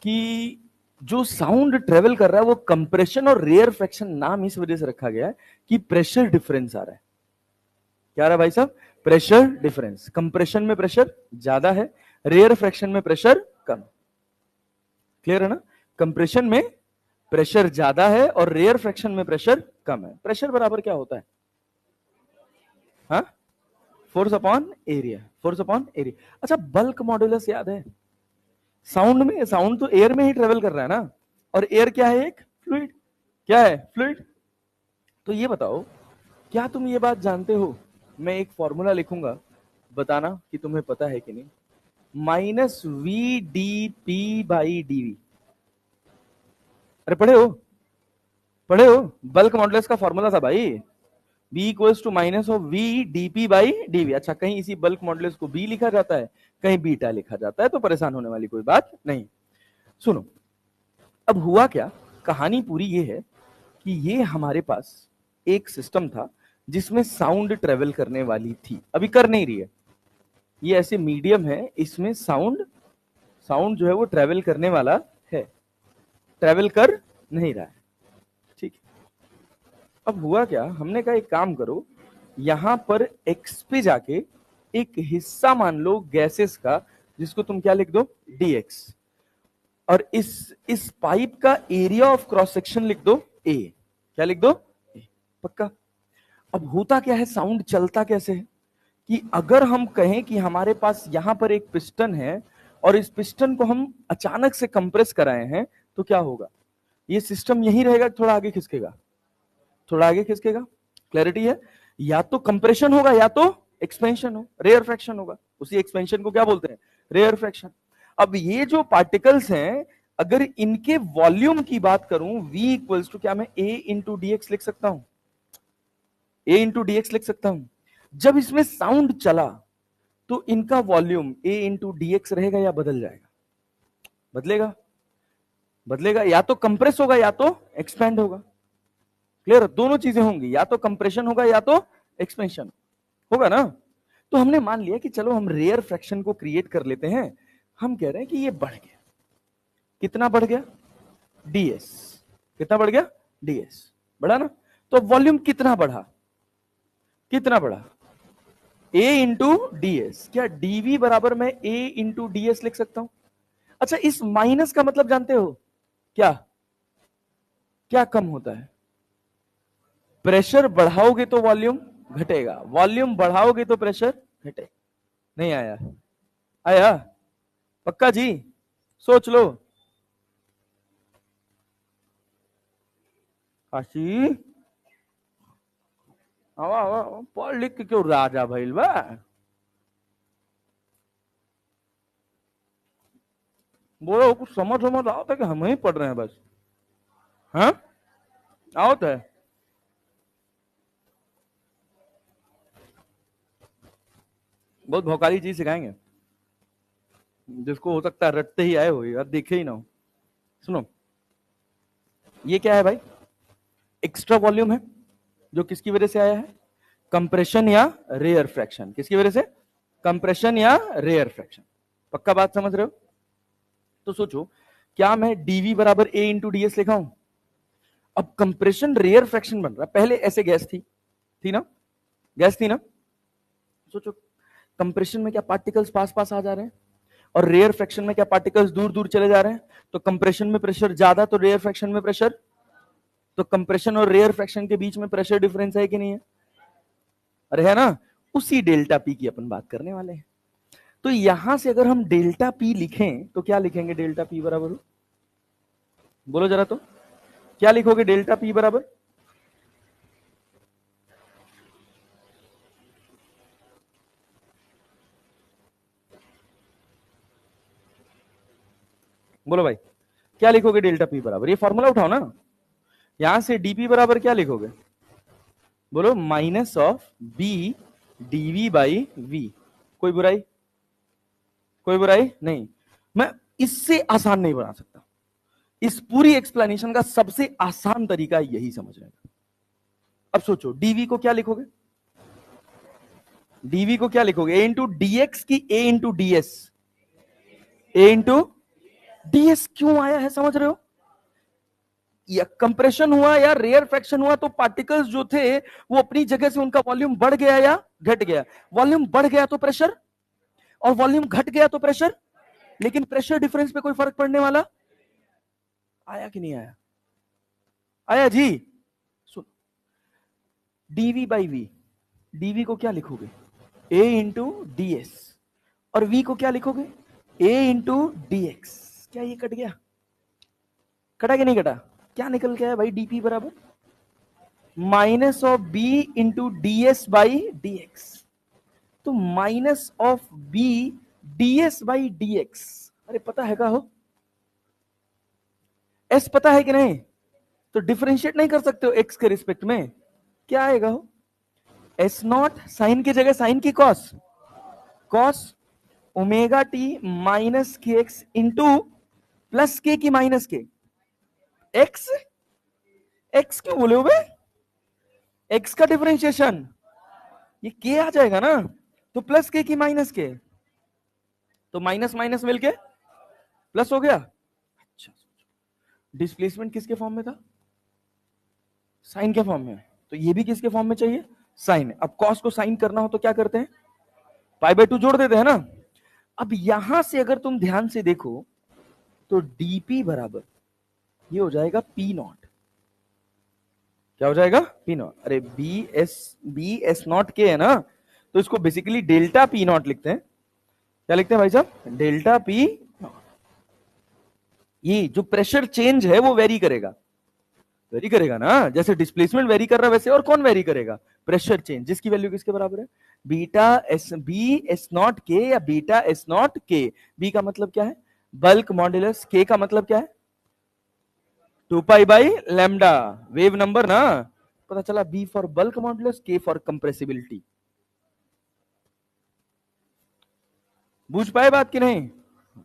कि जो साउंड ट्रेवल कर रहा है वो कंप्रेशन और रेयर फ्रैक्शन नाम इस वजह से रखा गया है कि प्रेशर डिफरेंस आ रहा है। क्या आ रहा है भाई साहब? Pressure difference. कंप्रेशन में प्रेशर ज्यादा है, रेयर फ्रैक्शन में प्रेशर कम। क्लियर है ना? कंप्रेशन में प्रेशर ज्यादा है और रेयर फ्रैक्शन में प्रेशर कम है। प्रेशर बराबर क्या होता है? हाँ, force upon area. Force upon area. अच्छा, बल्क मॉड्यूलस याद है? साउंड में, साउंड तो एयर में ही ट्रेवल कर रहा है ना, और एयर क्या है? एक फ्लूइड। क्या है? फ्लूइड। तो ये बताओ, क्या तुम ये बात जानते हो, मैं एक फॉर्मूला लिखूंगा, बताना कि तुम्हें पता है कि नहीं। Minus v d p by d v. अरे पढ़े हो? पढ़े हो? बल्क मॉडुलस का फॉर्मूला था भाई, B equals to minus of v d p by d v. अच्छा, कहीं इसी बल्क मॉडुलस को B लिखा जाता है, कहीं बीटा लिखा जाता है, तो परेशान होने वाली कोई बात नहीं। सुनो, अब हुआ क्या, कहानी पूरी ये है कि ये हमारे पास एक सिस्टम था जिसमें साउंड ट्रेवल करने वाली थी, अभी कर नहीं रही है। ये ऐसे मीडियम है, इसमें साउंड साउंड जो है वो ट्रेवल करने वाला है, ट्रेवल कर नहीं रहा है। ठीक है, अब हुआ क्या, हमने कहा एक काम करो, यहां पर एक्स पे जाके एक हिस्सा मान लो गैसेस का, जिसको तुम क्या लिख दो? dx, और इस पाइप का एरिया ऑफ क्रॉस सेक्शन लिख दो a। क्या लिख दो? a। पक्का? अब होता क्या है, साउंड चलता कैसे है कि अगर हम कहें कि हमारे पास यहां पर एक पिस्टन है और इस पिस्टन को हम अचानक से कंप्रेस कराए हैं, तो क्या होगा? ये सिस्टम यही रहेगा, थोड़ा आगे खिसकेगा, थोड़ा आगे खिसकेगा। क्लैरिटी है? या तो कंप्रेशन होगा या तो एक्सपेंशन हो, रेयर फ्रैक्शन होगा। उसी एक्सपेंशन को क्या बोलते हैं? Rarefaction. अब ये जो पार्टिकल्स हैं, अगर इनके वॉल्यूम की बात करूं, v इक्वल्स टू क्या मैं a इंटू dx लिख सकता हूं? a इंटू dx लिख सकता हूं। जब इसमें साउंड चला तो इनका वॉल्यूम a इंटू dx रहेगा या बदल जाएगा? बदलेगा। बदलेगा, या तो कंप्रेस होगा या तो एक्सपेंड होगा। क्लियर? दोनों चीजें होंगी, या तो कंप्रेशन होगा या तो एक्सपेंशन होगा ना। तो हमने मान लिया कि चलो हम रेयर फ्रैक्शन को क्रिएट कर लेते हैं। हम कह रहे हैं कि ये बढ़ गया, कितना बढ़ गया? ds। कितना बढ़ गया? ds। बढ़ा ना? तो वॉल्यूम कितना बढ़ा? कितना बढ़ा? a into ds। क्या dv बराबर मैं a इंटू ds लिख सकता हूं? अच्छा, इस माइनस का मतलब जानते हो क्या? क्या कम होता है? प्रेशर बढ़ाओगे तो वॉल्यूम घटेगा, वॉल्यूम बढ़ाओगे तो प्रेशर घटेगा। नहीं आया? आया? पक्का जी? सोच लो। काशी, आवा आवा, पढ़ लिख के क्यों राजा भइल बा? बोलो, कुछ समझ समझ आओ था कि हम ही पढ़ रहे हैं बस? हाँ, आओ तो है। बहुत भौकाली चीज सिखाएंगे, जिसको हो सकता है रटते ही आए हो या देखे ही ना हो। सुनो, ये क्या है भाई? एक्स्ट्रा वॉल्यूम है, जो किसकी वजह से आया है? कंप्रेशन या रेयर फ्रैक्शन। किसकी वजह से? कंप्रेशन या रेयर फ्रैक्शन। पक्का बात समझ रहे हो? तो सोचो, क्या मैं dv बराबर a इंटू ds लिखा हूं? अब कंप्रेशन रेयर फ्रैक्शन बन रहा है, पहले ऐसे गैस थी ना? गैस थी ना? सोचो, कंप्रेशन में क्या पार्टिकल्स पास पास आ जा रहे हैं, और रेयर फ्रैक्शन में क्या पार्टिकल्स दूर दूर चले जा रहे हैं। तो कंप्रेशन में प्रेशर ज्यादा, तो रेयर फ्रैक्शन में प्रेशर, तो कंप्रेशन और रेयर फ्रैक्शन के बीच में प्रेशर डिफरेंस है कि नहीं है? अरे है ना? उसी डेल्टा पी की अपन बात करने वाले हैं। तो यहां से अगर हम डेल्टा पी लिखें तो क्या लिखेंगे? डेल्टा पी बराबर, बोलो जरा, तो क्या लिखोगे डेल्टा पी बराबर? बोलो भाई, क्या लिखोगे डेल्टा पी बराबर? ये फॉर्मूला उठाओ ना, यहां से डीपी बराबर क्या लिखोगे? बोलो, minus of B DV by v. कोई बुराई? कोई बुराई नहीं। मैं इससे आसान नहीं बना सकता। इस पूरी एक्सप्लेनेशन का सबसे आसान तरीका यही समझने का। अब सोचो डीवी को क्या लिखोगे? डीवी को क्या लिखोगे? ए इंटू डीएक्स की ए इंटू डीएस? ए इंटू डीएस क्यों आया है समझ रहे हो? या कंप्रेशन हुआ या रेयर फ्रैक्शन हुआ तो पार्टिकल्स जो थे वो अपनी जगह से उनका वॉल्यूम बढ़ गया या घट गया। वॉल्यूम बढ़ गया तो प्रेशर, और वॉल्यूम घट गया तो प्रेशर। लेकिन प्रेशर डिफरेंस पे कोई फर्क पड़ने वाला आया कि नहीं आया? आया जी। सुन, डीवी बाई वी, डीवी को क्या लिखोगे? ए इंटू डी एस, और वी को क्या लिखोगे? ए इंटू डी एक्स। क्या ये कट गया? कटा कि नहीं कटा? क्या निकल गया है भाई? डीपी बराबर minus of B into D S by D X. तो minus of B D S by D X, अरे पता है का हो? एस पता है कि नहीं? तो डिफरेंशिएट नहीं कर सकते हो एक्स के रिस्पेक्ट में। क्या आएगा हो? एस नॉट, साइन की जगह साइन की cos, cos omega T minus के एक्स इंटू प्लस के की माइनस के एक्स। एक्स क्यों बोले हो बे? एक्स का डिफरेंशिएशन ये के आ जाएगा ना, तो प्लस के की माइनस के, तो माइनस माइनस मिलके प्लस हो गया। अच्छा, डिस्प्लेसमेंट किसके फॉर्म में था? साइन के फॉर्म में। तो ये भी किसके फॉर्म में चाहिए? साइन। अब कॉस को साइन करना हो तो क्या करते हैं? पाई बाय 2 जोड़ देते हैं ना। अब यहां से अगर तुम ध्यान से देखो तो डीपी बराबर ये हो जाएगा पी नॉट। क्या हो जाएगा? P not. अरे बी एस नॉट के है ना, तो इसको बेसिकली डेल्टा पी नॉट लिखते हैं। क्या लिखते हैं भाई साहब? Delta P not. ये जो प्रेशर चेंज है वो वेरी करेगा, वेरी करेगा ना, जैसे डिस्प्लेसमेंट वेरी कर रहा है वैसे और कौन वेरी करेगा? प्रेशर चेंज, जिसकी वैल्यू किसके बराबर है? Beta s b s naught k या beta s naught k. B का मतलब क्या है? Bulk modulus. के का मतलब क्या है? 2 pi by lambda, wave number ना। पता चला b for bulk modulus, k for compressibility. बूझ पाए बात कि नहीं?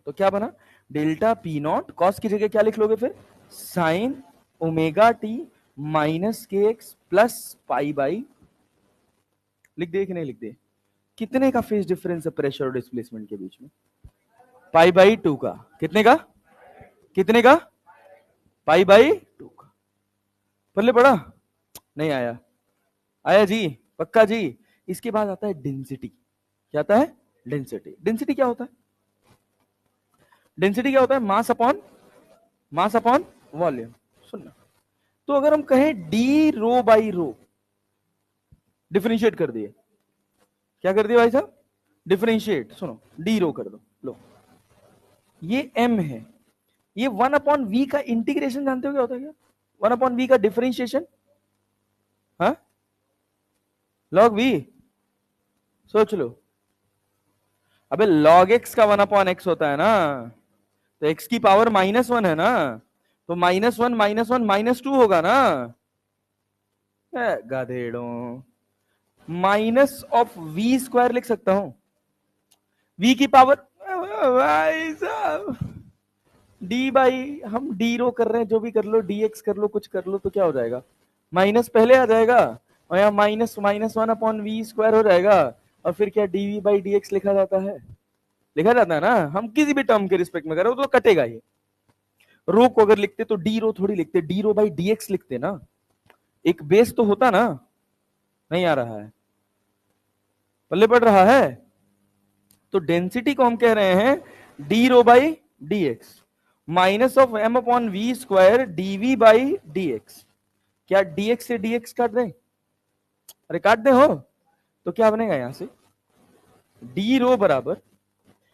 तो क्या बना? डेल्टा पी नॉट, कॉस की जगह क्या लिख लोगे फिर? साइन ओमेगा टी माइनस के एक्स प्लस पाई बाई, लिख दे कि नहीं लिख दे? कितने का फेज डिफरेंस है प्रेशर और डिस्प्लेसमेंट के बीच में? पाई बाई 2 का। कितने का? कितने का? पाई बाई 2 का। पल्ले पड़ा? नहीं आया? आया जी? पक्का जी? इसके बाद आता है डेंसिटी। क्या आता है? डेंसिटी। डेंसिटी क्या होता है? डेंसिटी क्या होता है? Mass upon volume. सुनना, तो अगर हम कहें d rho by rho, differentiate कर दिए। क्या कर दिया भाई साहब? डिफरेंशिएट। सुनो, डी रो कर दो। लो, ये एम है, ये 1 अपॉन वी का इंटीग्रेशन जानते हो क्या होता है? क्या 1 अपॉन वी का डिफरेंशिएशन? हाँ, लॉग वी। सोच लो। अबे लॉग एक्स का 1 अपॉन एक्स होता है ना, तो एक्स की पावर -1 है ना, तो -1 -1 -2 होगा ना। गाधेड़ों, माइनस ऑफ वी स्क्वायर लिख सकता हूं। वी की पावर, भाई साहब, डी बाई, हम डी रो कर रहे हैं, जो भी कर लो, डी एक्स कर लो, कुछ कर लो, तो क्या हो जाएगा? माइनस पहले आ जाएगा और यहाँ -1 अपॉन वी स्क्वायर हो जाएगा, और फिर क्या डीवी बाई डी एक्स लिखा जाता है? लिखा जाता है ना। हम किसी भी टर्म के रिस्पेक्ट में करें तो कटेगा ये। रो को अगर लिखते तो डी रो थोड़ी लिखते, d rho by D x लिखते ना, एक बेस तो होता ना। नहीं आ रहा है? पल्ले पड़ रहा है? तो डेंसिटी को हम कह रहे हैं d rho by D x minus of m upon v square d v by D x. क्या डी एक्स से डी एक्स काट दें? अरे काट दें हो, तो क्या बनेगा यहां से? डी रो बराबर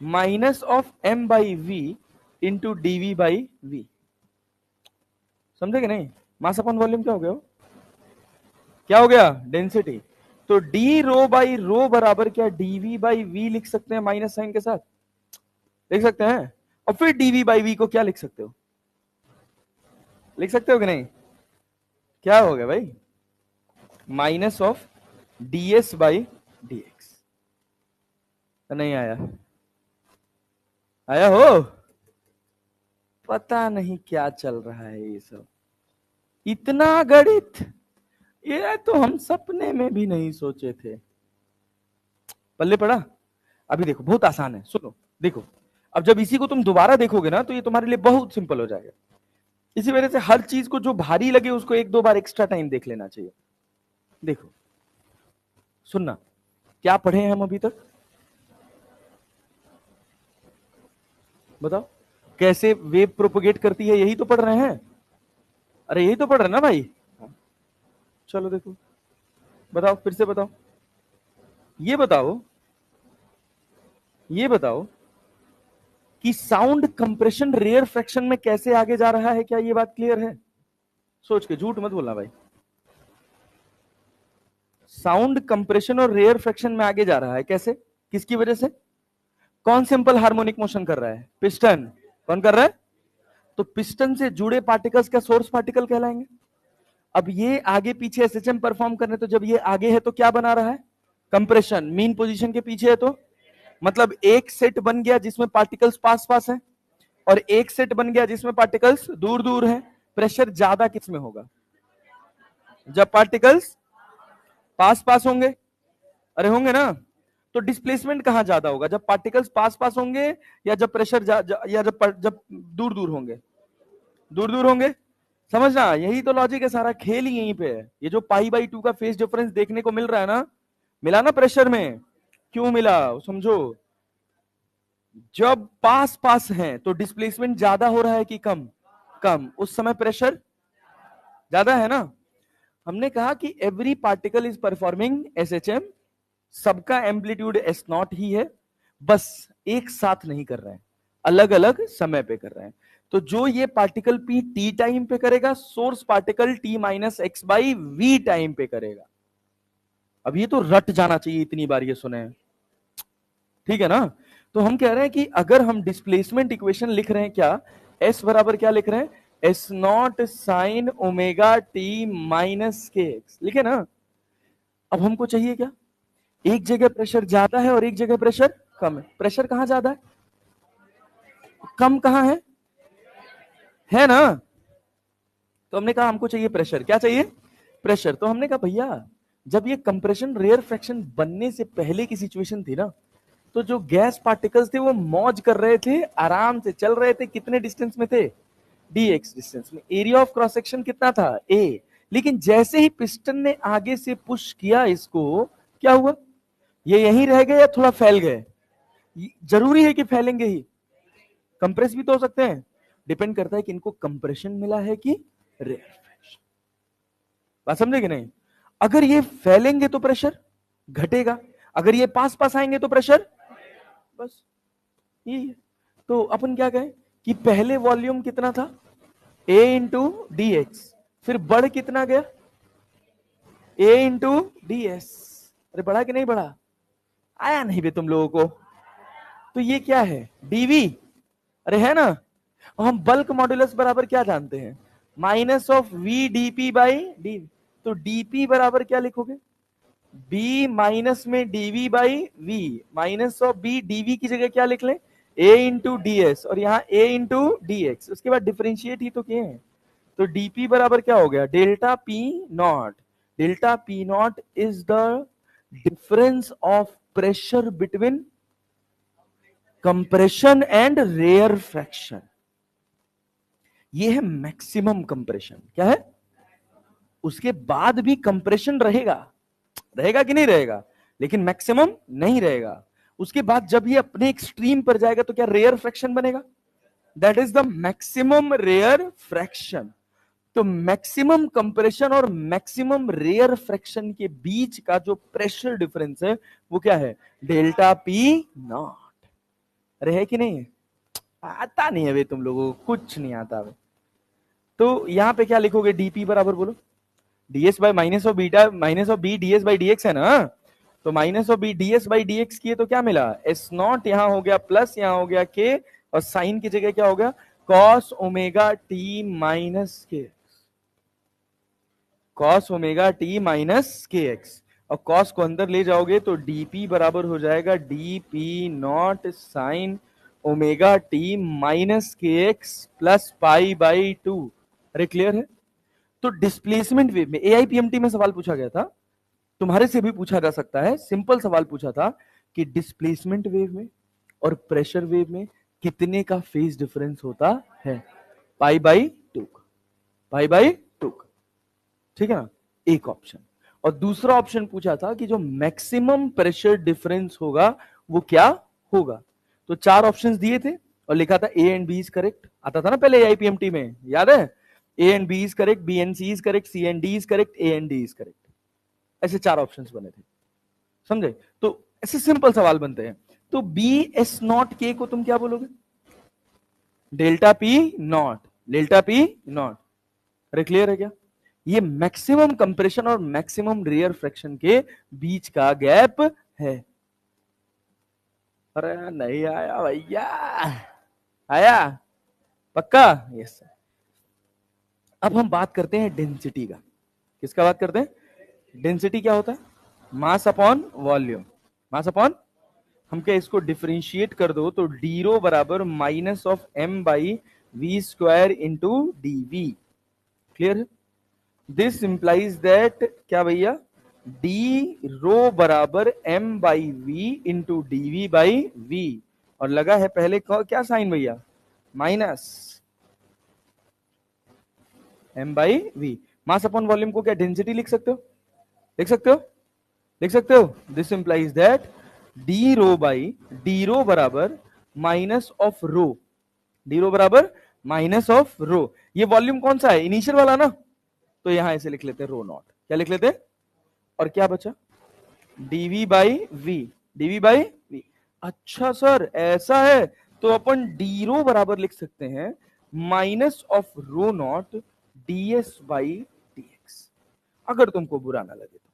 minus of m by v into d v by v. समझे कि नहीं? मास अपॉन वॉल्यूम क्या हो गया? क्या हो गया? डेंसिटी। तो डी रो बाई रो बराबर क्या डीवी बाई वी लिख सकते हैं माइनस साइन के साथ? लिख सकते हैं। और फिर डीवी बाई वी को क्या लिख सकते हो? लिख सकते हो कि नहीं? क्या हो गया भाई? Minus of D S by D x. नहीं आया? आया हो? पता नहीं क्या चल रहा है ये सब, इतना गणित, ये तो हम सपने में भी नहीं सोचे थे। पल्ले पड़ा? अभी देखो बहुत आसान है, सुनो देखो, अब जब इसी को तुम दोबारा देखोगे ना तो ये तुम्हारे लिए बहुत सिंपल हो जाएगा। इसी वजह से हर चीज को जो भारी लगे उसको एक दो बार एक्स्ट्रा टाइम देख लेना चाहिए। देखो सुनना, क्या पढ़े हैं हम अभी तक? बताओ कैसे वेव प्रोपोगेट करती है, यही तो पढ़ रहे हैं। अरे यही तो पढ़ रहे हैं ना भाई। चलो देखो, बताओ फिर से बताओ, ये बताओ, ये बताओ कि साउंड कंप्रेशन रेयर फ्रैक्शन में कैसे आगे जा रहा है, क्या ये बात क्लियर है? सोच के, झूठ मत बोलना भाई। साउंड कंप्रेशन और रेयर फ्रैक्शन में आगे जा रहा है, कैसे, किसकी वजह से? कौन सिंपल हार्मोनिक मोशन कर रहा है? पिस्टन। कौन कर रहा है? तो पिस्टन से जुड़े पार्टिकल्स क्या सोर्स पार्टिकल कहलाएंगे? अब ये आगे पीछे एसएचएम परफॉर्म करने, तो जब ये आगे है तो क्या बना रहा है? कंप्रेशन। मीन पोजीशन के पीछे है तो मतलब एक सेट बन गया जिसमें पार्टिकल्स पास पास हैं, और एक सेट बन गया जिसमें पार्टिकल्स दूर दूर हैं। प्रेशर ज्यादा किस में होगा? जब पार्टिकल्स पास पास होंगे। अरे होंगे ना। तो डिस्प्लेसमेंट कहां ज्यादा होगा? जब पार्टिकल्स पास पास होंगे, या जब प्रेशर या जब दूर दूर होंगे? दूर दूर होंगे। समझना, यही तो लॉजिक है, सारा खेल ही यहीं पे है। ये जो पाई/2 का फेज डिफरेंस देखने को मिल रहा है ना, मिला ना प्रेशर में, क्यों मिला समझो। जब पास पास हैं तो डिस्प्लेसमेंट ज्यादा हो रहा है कि कम? कम। उस समय प्रेशर ज्यादा है ना। हमने कहा कि every particle is performing SHM, सबका एम्पलीट्यूड एस नॉट ही है, बस एक साथ नहीं कर रहे हैं, अलग अलग समय पे कर रहे हैं। तो जो ये पार्टिकल पी टी टाइम पे करेगा, source particle t minus x by v time पे करेगा। अब ये तो रट जाना चाहिए, इतनी बार ये सुने, ठीक है ना। तो हम कह रहे हैं कि अगर हम डिस्प्लेसमेंट इक्वेशन लिख रहे हैं, क्या एस बराबर क्या लिख रहे हैं? S naught sine omega T minus के एक्स लिखे ना। अब हमको चाहिए क्या? एक जगह प्रेशर ज्यादा है और एक जगह प्रेशर कम है। प्रेशर कहां ज्यादा है, कम कहां है ना। तो हमने कहा हमको चाहिए प्रेशर। क्या चाहिए? प्रेशर। तो हमने कहा भैया जब ये कंप्रेशन रेयर फ्रैक्शन बनने से पहले की सिचुएशन थी ना, तो जो गैस पार्टिकल्स थे वो मौज कर रहे थे, आराम से चल रहे थे। कितने डिस्टेंस में थे? dx डिस्टेंस में। एरिया ऑफ क्रॉस सेक्शन कितना था? a। लेकिन जैसे ही पिस्टन ने आगे से पुश किया इसको, क्या हुआ? ये यहीं रह गए या थोड़ा फैल गए? जरूरी है कि फैलेंगे ही? कंप्रेस भी तो हो सकते हैं। डिपेंड करता है कि इनको कंप्रेशन मिला है कि रेयर फ्रैक्शन। बात समझे कि नहीं? अगर ये फैलेंगे तो प्रेशर घटेगा, अगर ये पास पास आएंगे तो प्रेशर, बस यही है। तो अपन क्या कहें कि पहले वॉल्यूम कितना था? a इंटू डी एक्स, फिर बढ़ कितना गया? a into D S. अरे बढ़ा कि नहीं बढ़ा? आया नहीं बे तुम लोगों को? तो ये क्या है? dv। अरे है ना। और हम बल्क मॉड्यूलस बराबर क्या जानते हैं? Minus of v d p by d. तो dp बराबर क्या लिखोगे? b माइनस में dv by v, minus of b dv की जगह क्या लिख लें? a इंटू डी एस, और यहाँ a इंटू डी एक्स। उसके बाद डिफरेंशिएट ही तो किए हैं। तो dp बराबर क्या हो गया? Delta p naught. Delta p naught is the difference of pressure between compression and rarefaction. ये है मैक्सिमम कंप्रेशन। क्या है? उसके बाद भी कंप्रेशन रहेगा, रहेगा कि नहीं रहेगा? लेकिन मैक्सिमम नहीं रहेगा। उसके बाद जब ये अपने एक्सट्रीम पर जाएगा तो क्या रेयर फ्रैक्शन बनेगा? That is the maximum rarefaction. तो मैक्सिमम कंप्रेशन और मैक्सिमम रेयर फ्रैक्शन के बीच का जो प्रेशर डिफरेंस है वो क्या है? Delta P not. अरे है कि नहीं? आता नहीं है वे तुम लोगों को, कुछ नहीं आता वे। तो यहां पे क्या लिखोगे? डीपी बराबर बोलो ds by minus of beta minus of b ds by dx है ना। तो minus of b ds by dx किए तो क्या मिला? एस नॉट यहां हो गया प्लस यहां हो गया k, और साइन की जगह क्या हो गया? कॉस ओमेगा टी माइनस के, कॉस ओमेगा टी माइनस के एक्स। और कॉस को अंदर ले जाओगे तो dp बराबर हो जाएगा dp naught sine omega T minus के X plus pi by two. अरे क्लियर है? तो डिस्प्लेसमेंट वेव में एआईपीएमटी में सवाल पूछा गया था, तुम्हारे से भी पूछा जा सकता है। सिंपल सवाल पूछा था कि डिस्प्लेसमेंट वेव में और प्रेशर वेव में कितने का फेज डिफरेंस होता है? पाई by to. Pi by to, ठीक है ना? एक ऑप्शन। और दूसरा ऑप्शन पूछा था कि जो मैक्सिमम प्रेशर डिफरेंस होगा वो क्या होगा। तो चार ऑप्शंस दिए थे और लिखा था A and B is correct. आता था ना पहले एआईपीएमटी में, याद है? A and B is correct, B and C is correct, C and D is correct, A and D is correct. ऐसे चार ऑप्शंस बने थे, समझे? तो ऐसे सिंपल सवाल बनते हैं। तो बी एस नॉट के को तुम क्या बोलोगे? Delta P not, delta P not. अरे क्लियर है क्या? ये मैक्सिमम कंप्रेशन और मैक्सिमम रेयर फ्रैक्शन के बीच का गैप है। अरे नहीं आया भैया, आया पक्का? Yes sir. अब हम बात करते हैं डेंसिटी का। किसका बात करते हैं? डेंसिटी क्या होता है? Mass upon volume. Mass upon, हम क्या इसको डिफरेंशिएट कर दो तो डी रो बराबर minus of m by v square into d v. Clear है? दिस इंप्लाइज दैट क्या भैया, डी रो बराबर m by v into d v by v. और लगा है पहले क्या साइन भैया? Minus m by v. Mass upon volume को क्या डेंसिटी लिख सकते हो? लिख सकते हो? लिख सकते हो? This implies that D rho by D rho बराबर minus of rho, D rho बराबर माइनस ऑफ रो। ये वॉल्यूम कौन सा है? इनिशियल वाला ना, तो यहां ऐसे लिख लेते हैं रो नॉट। क्या लिख लेते? और क्या बचा? Dv by v, dv by v. अच्छा सर ऐसा है, तो अपन डी रो बराबर लिख सकते हैं minus of rho not ds by dx, अगर तुमको बुरा ना लगे तो।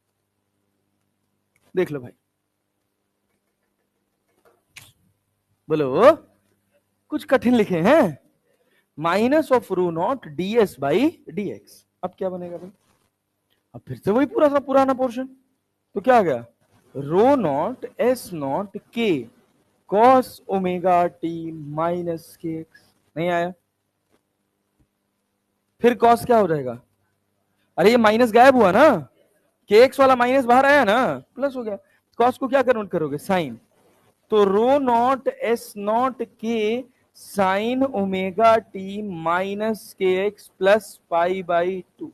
देख लो भाई, बोलो कुछ कठिन लिखे हैं? Minus of rho not ds by dx. अब क्या बनेगा भाई? अब फिर से वही पूरा सा पुराना पोर्शन। तो क्या आ गया? रो नॉट एस नॉट के कॉस ओमेगा टी माइनस के एक्स। नहीं आया? फिर कॉस क्या हो जाएगा? अरे ये माइनस गायब हुआ ना, के एक्स वाला माइनस बाहर आया ना, प्लस हो गया। कॉस को क्या कन्वर्ट करोगे? साइन। तो रो नॉट एस नॉट के साइन ओमेगा टी माइनस के X plus pi by to.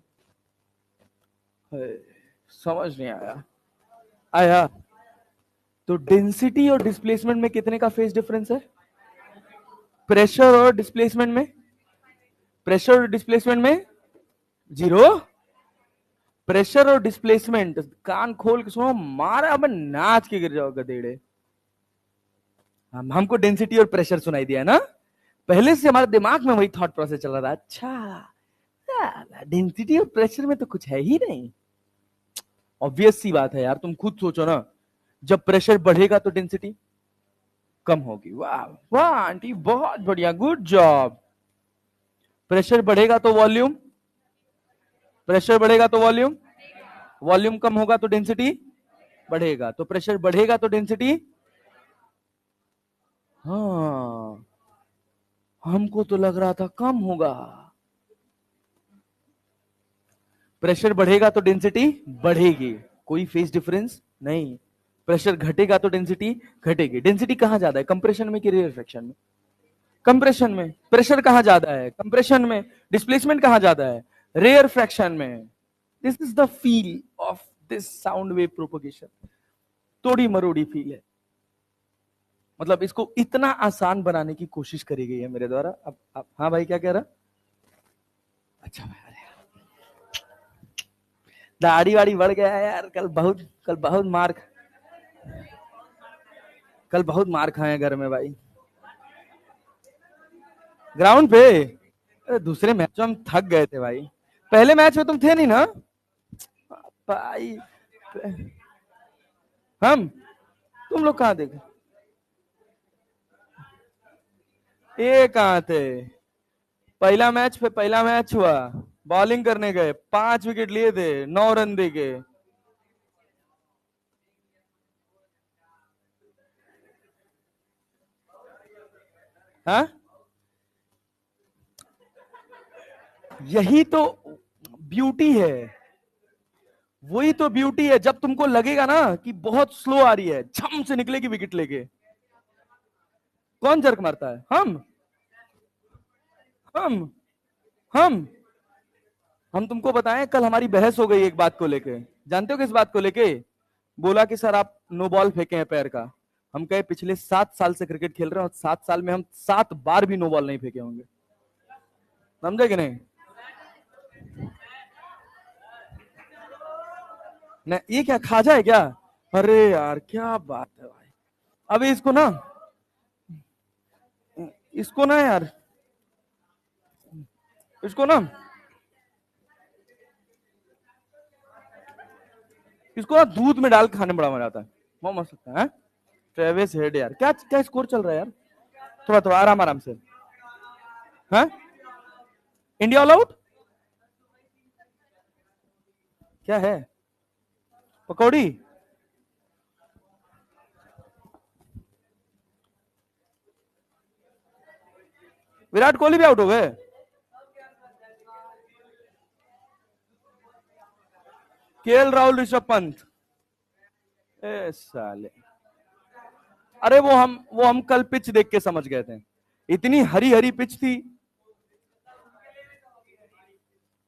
समझ नहीं आया? आया? तो डेंसिटी और डिस्प्लेसमेंट में कितने का फेज डिफरेंस है? प्रेशर और डिस्प्लेसमेंट में, प्रेशर और डिस्प्लेसमेंट में जीरो। प्रेशर और डिस्प्लेसमेंट, कान खोल के सुनो, मारा अब नाच के गिर जाओ गधेड़े। हमको डेंसिटी और प्रेशर सुनाई दिया ना, पहले से हमारे दिमाग में वही थॉट प्रोसेस चल रहा था। अच्छा डेंसिटी और प्रेशर में तो कुछ है ही नहीं। ऑब्वियस सी बात है यार, तुम खुद सोचो ना, जब प्रेशर बढ़ेगा तो डेंसिटी कम होगी। वाह वाह आंटी, बहुत बढ़िया, गुड जॉब। प्रेशर बढ़ेगा तो वॉल्यूम, प्रेशर बढ़ेगा तो वॉल्यूम, वॉल्यूम कम होगा तो डेंसिटी बढ़ेगा। तो प्रेशर बढ़ेगा तो डेंसिटी, हाँ हमको तो लग रहा था कम होगा। प्रेशर बढ़ेगा तो डेंसिटी बढ़ेगी, कोई फेज डिफरेंस नहीं। प्रेशर घटेगा तो डेंसिटी घटेगी। डेंसिटी कहां ज्यादा है, कंप्रेशन में कि रेयरफेक्शन में? कंप्रेशन में। प्रेशर कहां ज्यादा है, कंप्रेशन में। डिस्प्लेसमेंट कहां ज्यादा है, रेयर फ्रैक्शन में। This is the feel of this sound wave propagation. थोड़ी मरोड़ी फील है, मतलब इसको इतना आसान बनाने की कोशिश करी गई है मेरे द्वारा। अब हाँ भाई क्या कह रहा? अच्छा भाई, दाढ़ी वाड़ी बढ़ गया है यार, कल बहुत मार, कल बहुत मार खाए घर में भाई, ग्राउंड पे। अरे दूसरे मैच में हम थक गए थे भाई, पहले मैच में तुम थे नहीं ना भाई। हम, तुम लोग कहाँ देखे? ये कहाँ थे? पहला मैच हुआ, बॉलिंग करने गए, 5 विकेट लिए थे, 9 रन दे के। हाँ, यही तो ब्यूटी है, वही तो ब्यूटी है। जब तुमको लगेगा ना कि बहुत स्लो आ रही है, झम से निकलेगी विकेट लेके। कौन जर्क मारता है? हम हम हम तुमको बताएं, कल हमारी बहस हो गई एक बात को लेके। जानते हो किस बात को लेके? बोला कि सर आप नो बॉल फेंके हैं पैर का। हम कहे पिछले 7 साल से क्रिकेट खेल रहे हैं और 7 साल में हम 7 बार भी नो बॉल नहीं फेंके होंगे। समझे कि नहीं? नहीं, ये क्या खाजा है क्या? अरे यार क्या बात है भाई। अभी इसको ना यार, इसको ना इसको ना दूध में डाल के खाने में बड़ा मजा आता है। बहुत मस्त लगता है। ट्रेविस हेड यार, क्या क्या स्कोर चल रहा है यार? थोड़ा थोड़ा आराम आराम से। हाँ, इंडिया ऑल आउट। क्या है? पकौड़ी? विराट कोहली भी आउट हो गए? केएल राहुल, ऋषभ पंत। ए साले, अरे वो हम कल पिच देख के समझ गए थे। इतनी हरी हरी पिच थी।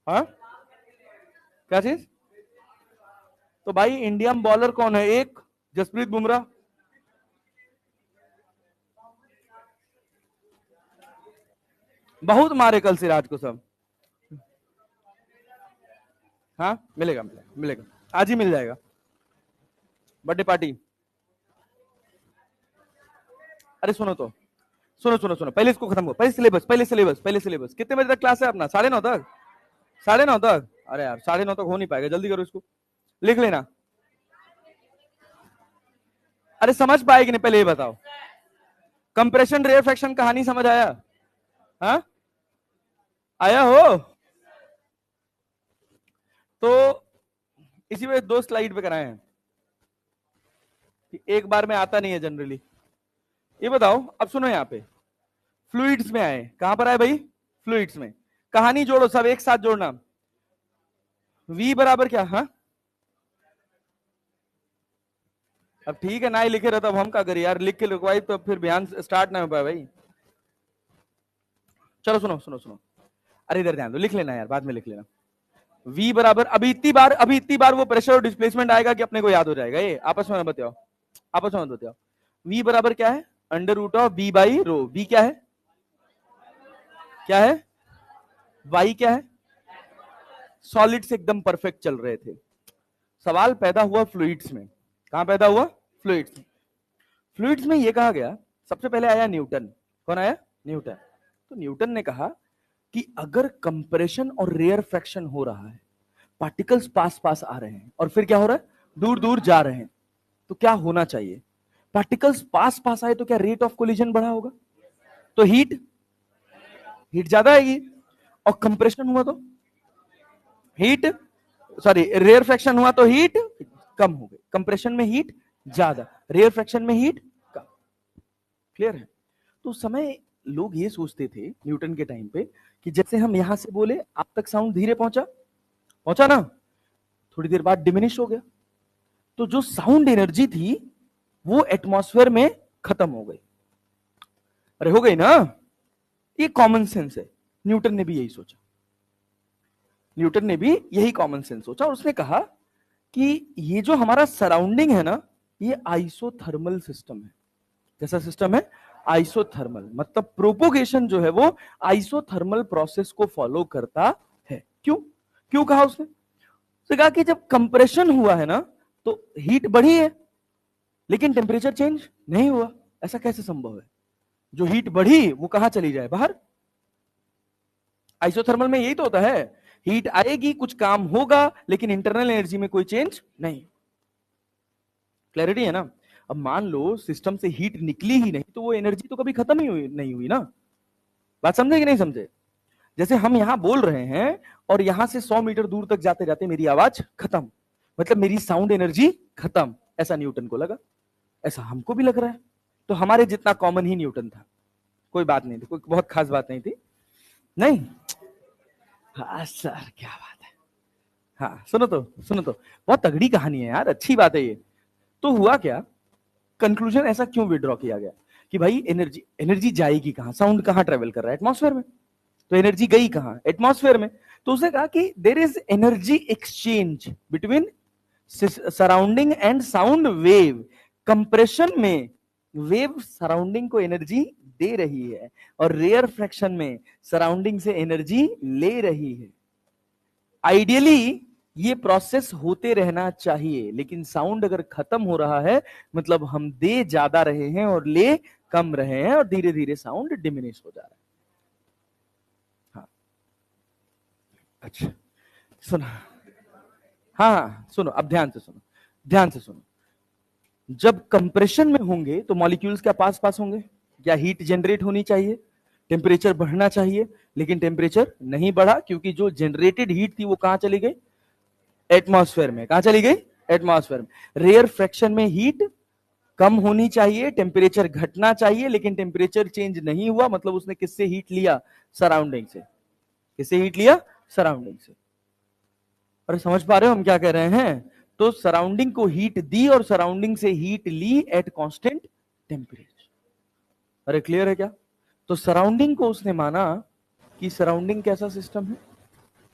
हाँ, क्या चीज? तो भाई इंडियन बॉलर कौन है? एक जसप्रीत बुमराह। बहुत मारे कल सिराज को सब। हाँ, मिलेगा मिलेगा मिलेगा, आज ही मिल जाएगा। Birthday party. अरे सुनो तो, सुनो सुनो सुनो, पहले इसको खत्म करो। पहले सिलेबस कितने बजे तक क्लास है अपना? 9:30 तक? 9:30 तक? अरे यार 9:30 तक हो नहीं पाएगा, जल्दी करो इसको। लिख लेना। अरे समझ पाएगी नहीं, पहले ये बताओ, कंप्रेशन रेयरफेक्शन कहानी समझ आया? हाँ, आया हो? तो इसी में 2 स्लाइड पे कराए हैं कि एक बार में आता नहीं है जनरली। ये बताओ, अब सुनो, यहाँ पे फ्लूइड्स में आए। कहां पर आए भाई? फ्लूइड्स में। कहानी जोड़ो, सब एक साथ जोड़ना। V बराबर क्या? हाँ, अब ठीक है ना ही लिखे रहता, अब हम क्या करें यार, लिख के लिखवाई तो फिर बयान स्टार्ट ना हो पाए भाई। चलो सुनो सुनो सुनो, अरे इधर ध्यान दो, लिख लेना यार, बाद में लिख लेना। V बराबर, अभी इतनी बार वो प्रेशर और डिस्प्लेसमेंट आएगा कि अपने को याद हो जाएगा। ये आपस में मत बताओ, आपस में मत बताओ। V बराबर क्या है? √V/ρ। V क्या है? क्या है? Y क्या है? सॉलिड्स एकदम परफेक्ट चल रहे थे। सवाल पैदा हुआ फ्लूइड्स में। कहां पैदा हुआ? फ्लूइड्स में। फ्लूइड्स में यह कहा गया, सबसे पहले आया न्यूटन। कौन आया? न्यूटन। तो न्यूटन ने कहा कि अगर कंप्रेशन और रेयर फ्रैक्शन हो रहा है, पार्टिकल्स पास पास आ रहे हैं और फिर क्या हो रहा है? दूर दूर जा रहे हैं, तो क्या होना चाहिए? पार्टिकल्स पास पास आए तो क्या रेट ऑफ कोलिजन बढ़ा होगा? तो हीट हीट ज्यादा आएगी। और कंप्रेशन हुआ तो हीट, सॉरी, रेयर फ्रैक्शन हुआ तो हीट कम हो गई। कंप्रेशन में हीट ज्यादा, रेयर फ्रैक्शन में हीट कम। क्लियर है? तो उस समय लोग ये सोचते थे न्यूटन के टाइम पे कि जैसे हम यहां से बोले, आप तक साउंड धीरे पहुंचा, पहुंचा ना, थोड़ी देर बाद डिमिनिश हो गया, तो जो साउंड एनर्जी थी वो एटमॉस्फेयर में खत्म हो गई। अरे हो गई ना? ये कॉमन सेंस है। न्यूटन ने भी यही सोचा, न्यूटन ने भी यही कॉमन सेंस सोचा और उसने कहा कि ये जो हमारा सराउंडिंग है ना, ये आइसोथर्मल सिस्टम है। जैसा सिस्टम है आइसोथर्मल, मतलब प्रोपोगेशन जो है वो आइसोथर्मल प्रोसेस को फॉलो करता है। क्यों? क्यों कहा उसने? उसने कहा कि जब कंप्रेशन हुआ है ना, तो हीट बढ़ी है लेकिन टेम्परेचर चेंज नहीं हुआ। ऐसा कैसे संभव है? जो हीट बढ़ी वो कहां चली जाए? बाहर। आइसोथर्मल में यही तो होता है, हीट आएगी, कुछ काम होगा, लेकिन इंटरनल एनर्जी में कोई चेंज नहीं। क्लैरिटी है ना? अब मान लो सिस्टम से हीट निकली ही नहीं, तो वो एनर्जी तो कभी खत्म ही नहीं हुई ना। बात समझे कि नहीं समझे? जैसे हम यहां बोल रहे हैं और यहां से 100 मीटर दूर तक जाते जाते मेरी आवाज खत्म, मतलब मेरी साउंड एनर्जी खत्म। ऐसा न्यूटन को लगा, ऐसा हमको भी लग रहा है। तो हमारे जितना कॉमन ही न्यूटन था। कोई बात नहीं थी, कोई बहुत खास बात नहीं थी। नहीं, हाँ सर क्या बात है। हाँ सुनो तो बहुत तगड़ी कहानी है यार, अच्छी बात है ये। तो हुआ क्या, कंक्लूजन ऐसा क्यों विड्रॉ किया गया कि भाई एनर्जी एनर्जी जाएगी कहां, साउंड कहां ट्रेवल कर रहा है, एटमॉस्फेयर में। तो एनर्जी गई कहां, एटमॉस्फेयर में। तो उसने कहा कि there is energy exchange between surrounding and sound wave. Compression में वेव सराउंडिंग को एनर्जी दे रही है और रेयर फ्रैक्शन में सराउंडिंग से एनर्जी ले रही है। आइडियली ये प्रोसेस होते रहना चाहिए, लेकिन साउंड अगर खत्म हो रहा है मतलब हम दे ज्यादा रहे हैं और ले कम रहे हैं, और धीरे धीरे साउंड डिमिनिश हो जा रहा है। हाँ अच्छा सुनो, हाँ सुनो, अब ध्यान से सुनो, ध्यान से सुनो। जब कंप्रेशन में होंगे तो मॉलिक्यूल्स क्या पास पास होंगे, क्या हीट जनरेट होनी चाहिए, टेम्परेचर बढ़ना चाहिए, लेकिन टेम्परेचर नहीं बढ़ा क्योंकि जो जनरेटेड हीट थी वो कहां चली गई, एटमॉस्फेयर में। कहां चली गई, एटमॉस्फेयर में। रेयर फ्रैक्शन में हीट कम होनी चाहिए, टेम्परेचर घटना चाहिए, लेकिन टेम्परेचर चेंज नहीं हुआ, मतलब उसने किससे हीट लिया, सराउंडिंग से। किससे हीट लिया, सराउंडिंग से। अरे समझ पा रहे हो हम क्या कह रहे हैं। तो सराउंडिंग को हीट दी और सराउंडिंग से हीट ली एट कांस्टेंट टेम्परेचर। अरे क्लियर है क्या। तो सराउंडिंग को उसने माना कि सराउंडिंग कैसा सिस्टम है,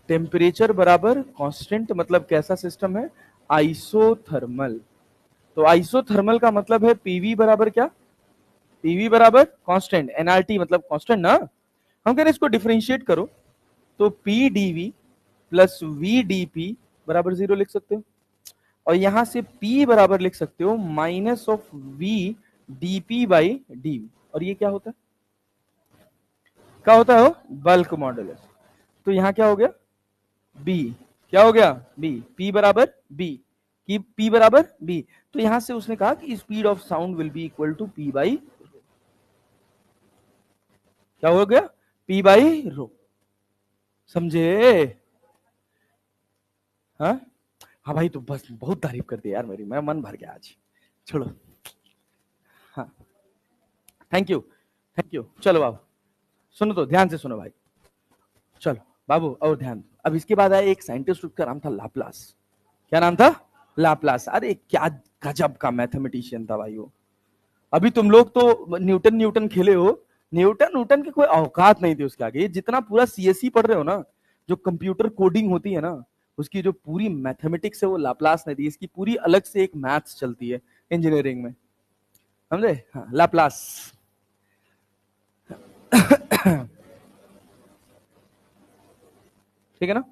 टेम्परेचर बराबर कांस्टेंट, मतलब कैसा सिस्टम है, आइसोथर्मल। तो आइसोथर्मल का मतलब है पीवी बराबर क्या, पीवी बराबर कांस्टेंट, एनआरटी मतलब कांस्टेंट ना। हम कह रहे इसको डिफरेंशिएट करो तो p dv plus v dp बराबर 0 लिख सकते हो, और यहां से P बराबर लिख सकते हो minus of V dP by dV। और ये क्या होता है, क्या होता है वो, बल्क मॉडुलस। तो यहां क्या हो गया, B, क्या हो गया B, P बराबर B, की P बराबर B। तो यहां से उसने कहा कि speed of sound will be equal to P by, क्या हो गया, P बाई रो। समझे, हाँ हाँ भाई, तो बस बहुत तारीफ कर दी यार मेरी, मैं मन भर गया आज, छोड़ो। हाँ थैंक यू, थैंक यू। चलो आओ, सुनो तो ध्यान से सुनो भाई, चलो बाबू और ध्यान। अब इसके बाद आया एक साइंटिस्ट, उसका नाम था लाप्लास। क्या नाम था, लाप्लास। अरे क्या गजब का मैथमेटिशियन था भाई वो। अभी तुम लोग तो न्यूटन न्यूटन खेले हो, न्यूटन न्यूटन की कोई औकात नहीं थी उसके आगे। जितना पूरा सीएससी पढ़ रहे हो ना, जो कंप्यूटर कोडिंग होती है ना, उसकी जो पूरी मैथमेटिक्स है वो लाप्लास ने दी। इसकी पूरी अलग से एक मैथ्स चलती है इंजीनियरिंग में, समझे। हाँ लाप्लास ठीक है ना।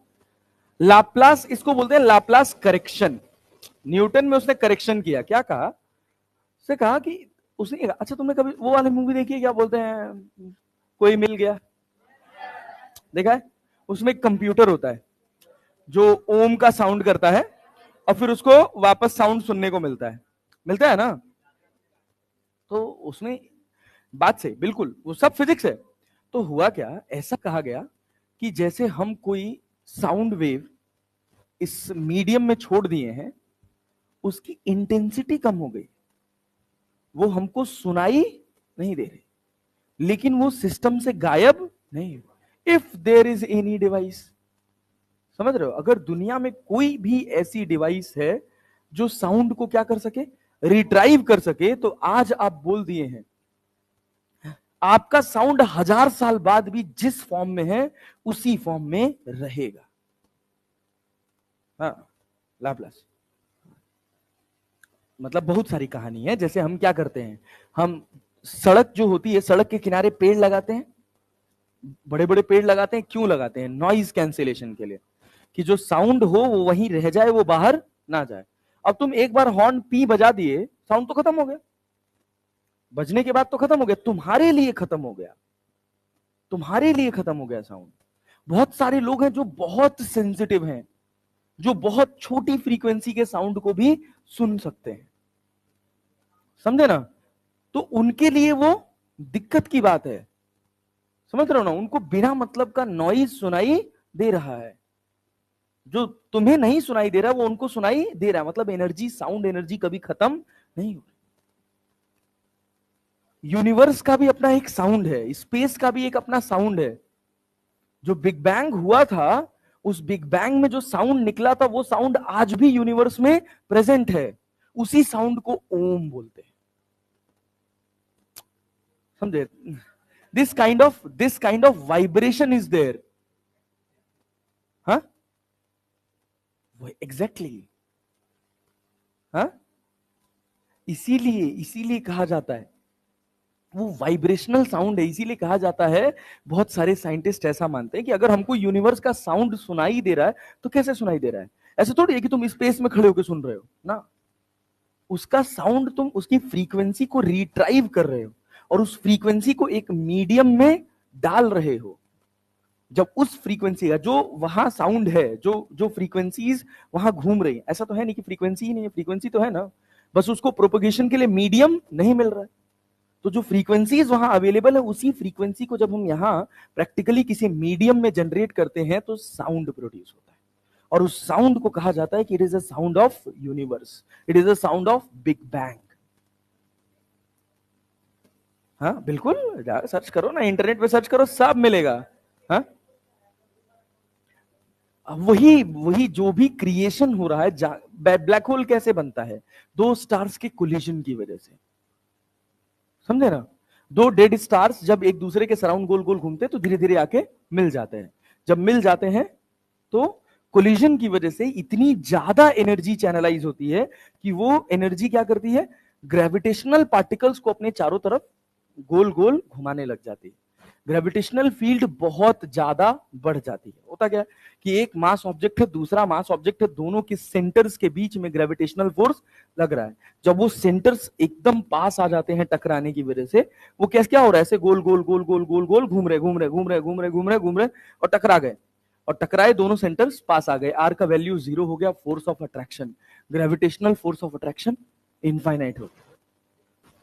लाप्लास इसको बोलते हैं, लाप्लास करेक्शन। न्यूटन में उसने करेक्शन किया, क्या कहा, उसने कहा कि उसने, अच्छा तुमने कभी वो वाली मूवी देखी है, क्या बोलते हैं, कोई मिल गया, देखा है। उसमें एक कंप्यूटर होता है जो ओम का साउंड करता है और फिर उसको वापस साउंड सुनने को मिलता है, मिलता है ना। तो उसमें बात से बिल्कुल वो सब फिजिक्स है। तो हुआ क्या, ऐसा कहा गया कि जैसे हम कोई साउंड वेव इस मीडियम में छोड़ दिए हैं, उसकी इंटेंसिटी कम हो गई, वो हमको सुनाई नहीं दे रही, लेकिन वो सिस्टम से गायब नहीं हुआ। If there is any device, समझ रहे हो, अगर दुनिया में कोई भी ऐसी डिवाइस है जो साउंड को क्या कर सके, रिट्राइव कर सके, तो आज आप बोल दिए हैं आपका साउंड 1000 साल बाद भी जिस फॉर्म में है उसी फॉर्म में रहेगा। हाँ लाप्लास, मतलब बहुत सारी कहानी है। जैसे हम क्या करते हैं, हम सड़क जो होती है, सड़क के किनारे पेड़ लगाते हैं, बड़े बड़े पेड़ लगाते हैं, क्यों लगाते हैं, नॉइज कैंसिलेशन के लिए, कि जो साउंड हो वो वहीं रह जाए, वो बाहर ना जाए। अब तुम एक बार हॉर्न पी बजा दिए, साउंड तो खत्म हो गया, बजने के बाद तो खत्म हो गया, तुम्हारे लिए खत्म हो गया, तुम्हारे लिए खत्म हो गया साउंड। बहुत सारे लोग हैं जो बहुत सेंसिटिव हैं, जो बहुत छोटी फ्रीक्वेंसी के साउंड को भी सुन सकते हैं, समझे ना। तो उनके लिए वो दिक्कत की बात है, समझ रहे हो ना। उनको बिना मतलब का नॉइज सुनाई दे रहा है, जो तुम्हें नहीं सुनाई दे रहा वो उनको सुनाई दे रहा है। मतलब एनर्जी, साउंड एनर्जी कभी खत्म नहीं हो। यूनिवर्स का भी अपना एक साउंड है, स्पेस का भी एक अपना साउंड है। जो बिग बैंग हुआ था, उस बिग बैंग में जो साउंड निकला था, वो साउंड आज भी यूनिवर्स में प्रेजेंट है। उसी साउंड को ओम बोलते हैं। समझे? This kind of vibration is there. हाँ, एग्जैक्टली। हाँ, इसीलिए इसीलिए कहा जाता है वो वाइब्रेशनल साउंड है, इसीलिए कहा जाता है। बहुत सारे साइंटिस्ट ऐसा मानते हैं कि अगर हमको यूनिवर्स का साउंड सुनाई दे रहा है तो कैसे सुनाई दे रहा है? ऐसे थोड़ी है कि तुम स्पेस में खड़े होकर सुन रहे हो ना। उसका साउंड तुम उसकी फ्रीक्वेंसी को रिट्राइव कर रहे हो और उस फ्रीक्वेंसी को एक मीडियम में डाल रहे हो। जब उस फ्रीक्वेंसी का जो वहां साउंड है, जो जो फ्रीक्वेंसीज वहां घूम रही है, ऐसा तो है नहीं कि फ्रीक्वेंसी ही नहीं है, फ्रीक्वेंसी तो है ना, बस उसको प्रोपोगेशन के लिए मीडियम नहीं मिल रहा है। तो जो फ्रीक्वेंसीज वहां अवेलेबल है, उसी फ्रीक्वेंसी को जब हम यहाँ प्रैक्टिकली किसी मीडियम में जनरेट करते हैं तो साउंड प्रोड्यूस होता है। और उस साउंड को कहा जाता है कि it is a sound of universe, it is a sound of big bang. हाँ बिल्कुल, सर्च करो ना, इंटरनेट पे सर्च करो, सब मिलेगा। हाँ, वही वही जो भी क्रिएशन हो रहा है। ब्लैक होल कैसे बनता है? दो स्टार्स के कोलिजन की वजह से। समझे ना? दो डेड स्टार्स जब एक दूसरे के सराउंड गोल गोल घूमते हैं तो धीरे धीरे आके मिल जाते हैं। जब मिल जाते हैं तो कोलिजन की वजह से इतनी ज्यादा एनर्जी चैनलाइज होती है कि वो एनर्जी क्या करती है, ग्रेविटेशनल पार्टिकल्स को अपने चारों तरफ गोल गोल घुमाने लग जाती है। ग्रेविटेशनल फील्ड बहुत ज्यादा बढ़ जाती है। होता क्या है कि एक मास ऑब्जेक्ट है, दूसरा मास ऑब्जेक्ट है, दोनों के सेंटर्स के बीच में ग्रेविटेशनल फोर्स लग रहा है। जब वो सेंटर्स एकदम पास आ जाते हैं टकराने की वजह से, वो कैसे क्या हो रहा है, ऐसे गोल गोल गोल गोल गोल गोल घूम रहे घूम रहे घूम रहे घूम रहे घूम रहे घूम रहे और टकरा गए। और टकराए, दोनों सेंटर्स पास आ गए, आर का वैल्यू 0 हो गया। Force of attraction, gravitational force of attraction infinite हो गया।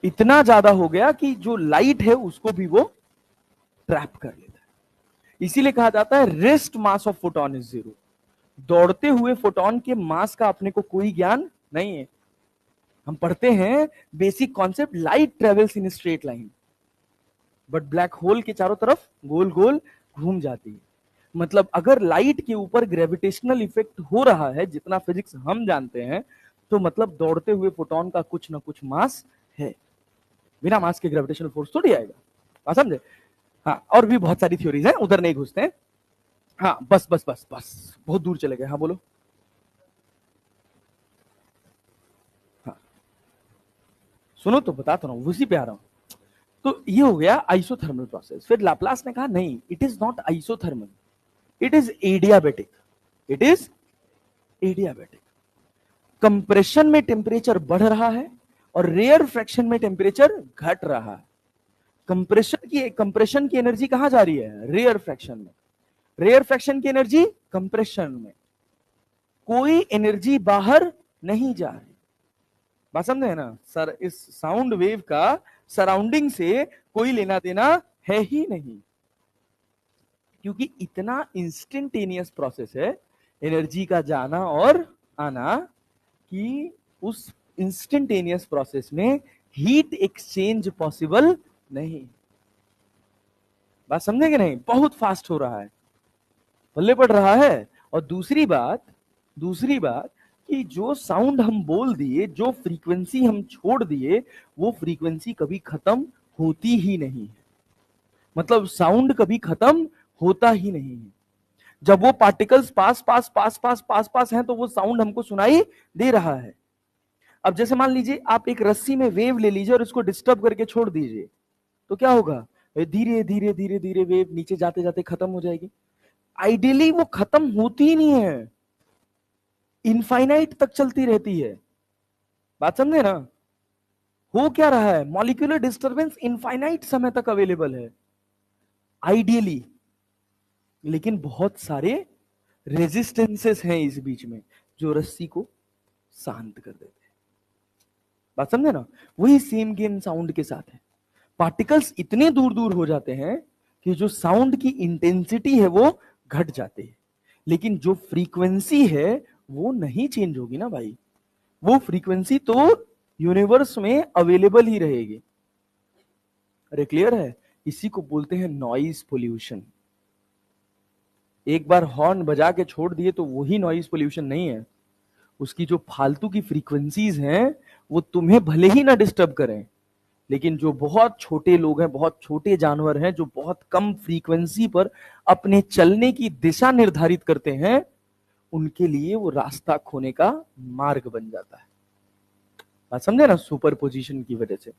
इतना ज्यादा हो गया कि जो लाइट है उसको भी वो ट्रैप कर लेता है। इसीलिए कहा जाता है rest mass of photon is 0। दौड़ते हुए फोटोन के मास का अपने को कोई ज्ञान नहीं है। हम पढ़ते हैं basic concept, light travels in straight line, but black hole के चारों तरफ गोल गोल घूम जाती है। मतलब अगर लाइट के ऊपर ग्रेविटेशनल इफेक्ट हो रहा है, जितना फिजिक्स हम जानते हैं, तो मतलब दौड़ते हुए फोटोन का कुछ ना कुछ मास है। बिना मास के ग्रेविटेशनल फोर्स थोड़ी आएगा। बात समझे? हाँ, और भी बहुत सारी थ्योरीज हैं, उधर नहीं घुसते हैं। हाँ, बस बस बस बस, बहुत दूर चले गए। हाँ बोलो। हाँ, सुनो तो बताता हूँ, उसी पे आ रहा हूँ। तो ये हो गया आइसोथर्मल प्रोसेस। फिर लाप्लास ने कहा नहीं, it is not isothermal, it is adiabatic. It is adiabatic. Compression में टेम्परेचर बढ़ रहा है और रेयर फ्रैक्शन में टेम्परेचर घट रहा है। कंप्रेशन की एनर्जी कहां जा रही है? रेयर फ्रैक्शन में। रेयर फ्रैक्शन की एनर्जी कंप्रेशन में। कोई एनर्जी बाहर नहीं जा रही। बात समझे ना सर? इस साउंड वेव का सराउंडिंग से कोई लेना देना है ही नहीं, क्योंकि इतना इंस्टेंटेनियस प्रोसेस है एनर्जी का जाना और आना, कि उस इंस्टेंटेनियस प्रोसेस में हीट एक्सचेंज पॉसिबल नहीं। बात समझे कि नहीं? बहुत फास्ट हो रहा है, पल्ले पड़ रहा है। और दूसरी बात कि जो साउंड हम बोल दिए, जो फ्रीक्वेंसी हम छोड़ दिए, वो फ्रीक्वेंसी कभी खत्म होती ही नहीं है। मतलब साउंड कभी खत्म होता ही नहीं है। जब वो पार्टिकल्स पास पास पास पास पास पास हैं तो वो साउंड हमको सुनाई दे रहा है। अब जैसे मान लीजिए आप एक रस्सी में वेव ले लीजिए और इसको डिस्टर्ब करके छोड़ दीजिए, तो क्या होगा? धीरे धीरे धीरे धीरे वेव नीचे जाते जाते खत्म हो जाएगी। आइडियली वो खत्म होती ही नहीं है, इनफाइनाइट तक चलती रहती है। बात समझे ना? हो क्या रहा है, मॉलिक्यूलर डिस्टरबेंस इनफाइनाइट समय तक अवेलेबल है आइडियली, लेकिन बहुत सारे रेजिस्टेंसेस हैं इस बीच में जो रस्सी को शांत कर देते हैं। बात समझे ना? वही सेम गेम साउंड के साथ है। पार्टिकल्स इतने दूर दूर हो जाते हैं कि जो साउंड की इंटेंसिटी है वो घट जाती है, लेकिन जो फ्रीक्वेंसी है वो नहीं चेंज होगी ना भाई। वो फ्रीक्वेंसी तो यूनिवर्स में अवेलेबल ही रहेगी। अरे क्लियर है? इसी को बोलते हैं नॉइज पोल्यूशन। एक बार हॉर्न बजा के छोड़ दिए तो वही नॉइज पोल्यूशन नहीं है, उसकी जो फालतू की फ्रीक्वेंसीज हैं वो तुम्हें भले ही ना डिस्टर्ब करें, लेकिन जो बहुत छोटे लोग हैं, बहुत छोटे जानवर हैं, जो बहुत कम फ्रीक्वेंसी पर अपने चलने की दिशा निर्धारित करते हैं, उनके लिए वो रास्ता खोने का मार्ग बन जाता है। बात समझे ना? सुपर पोजिशन की वजह से,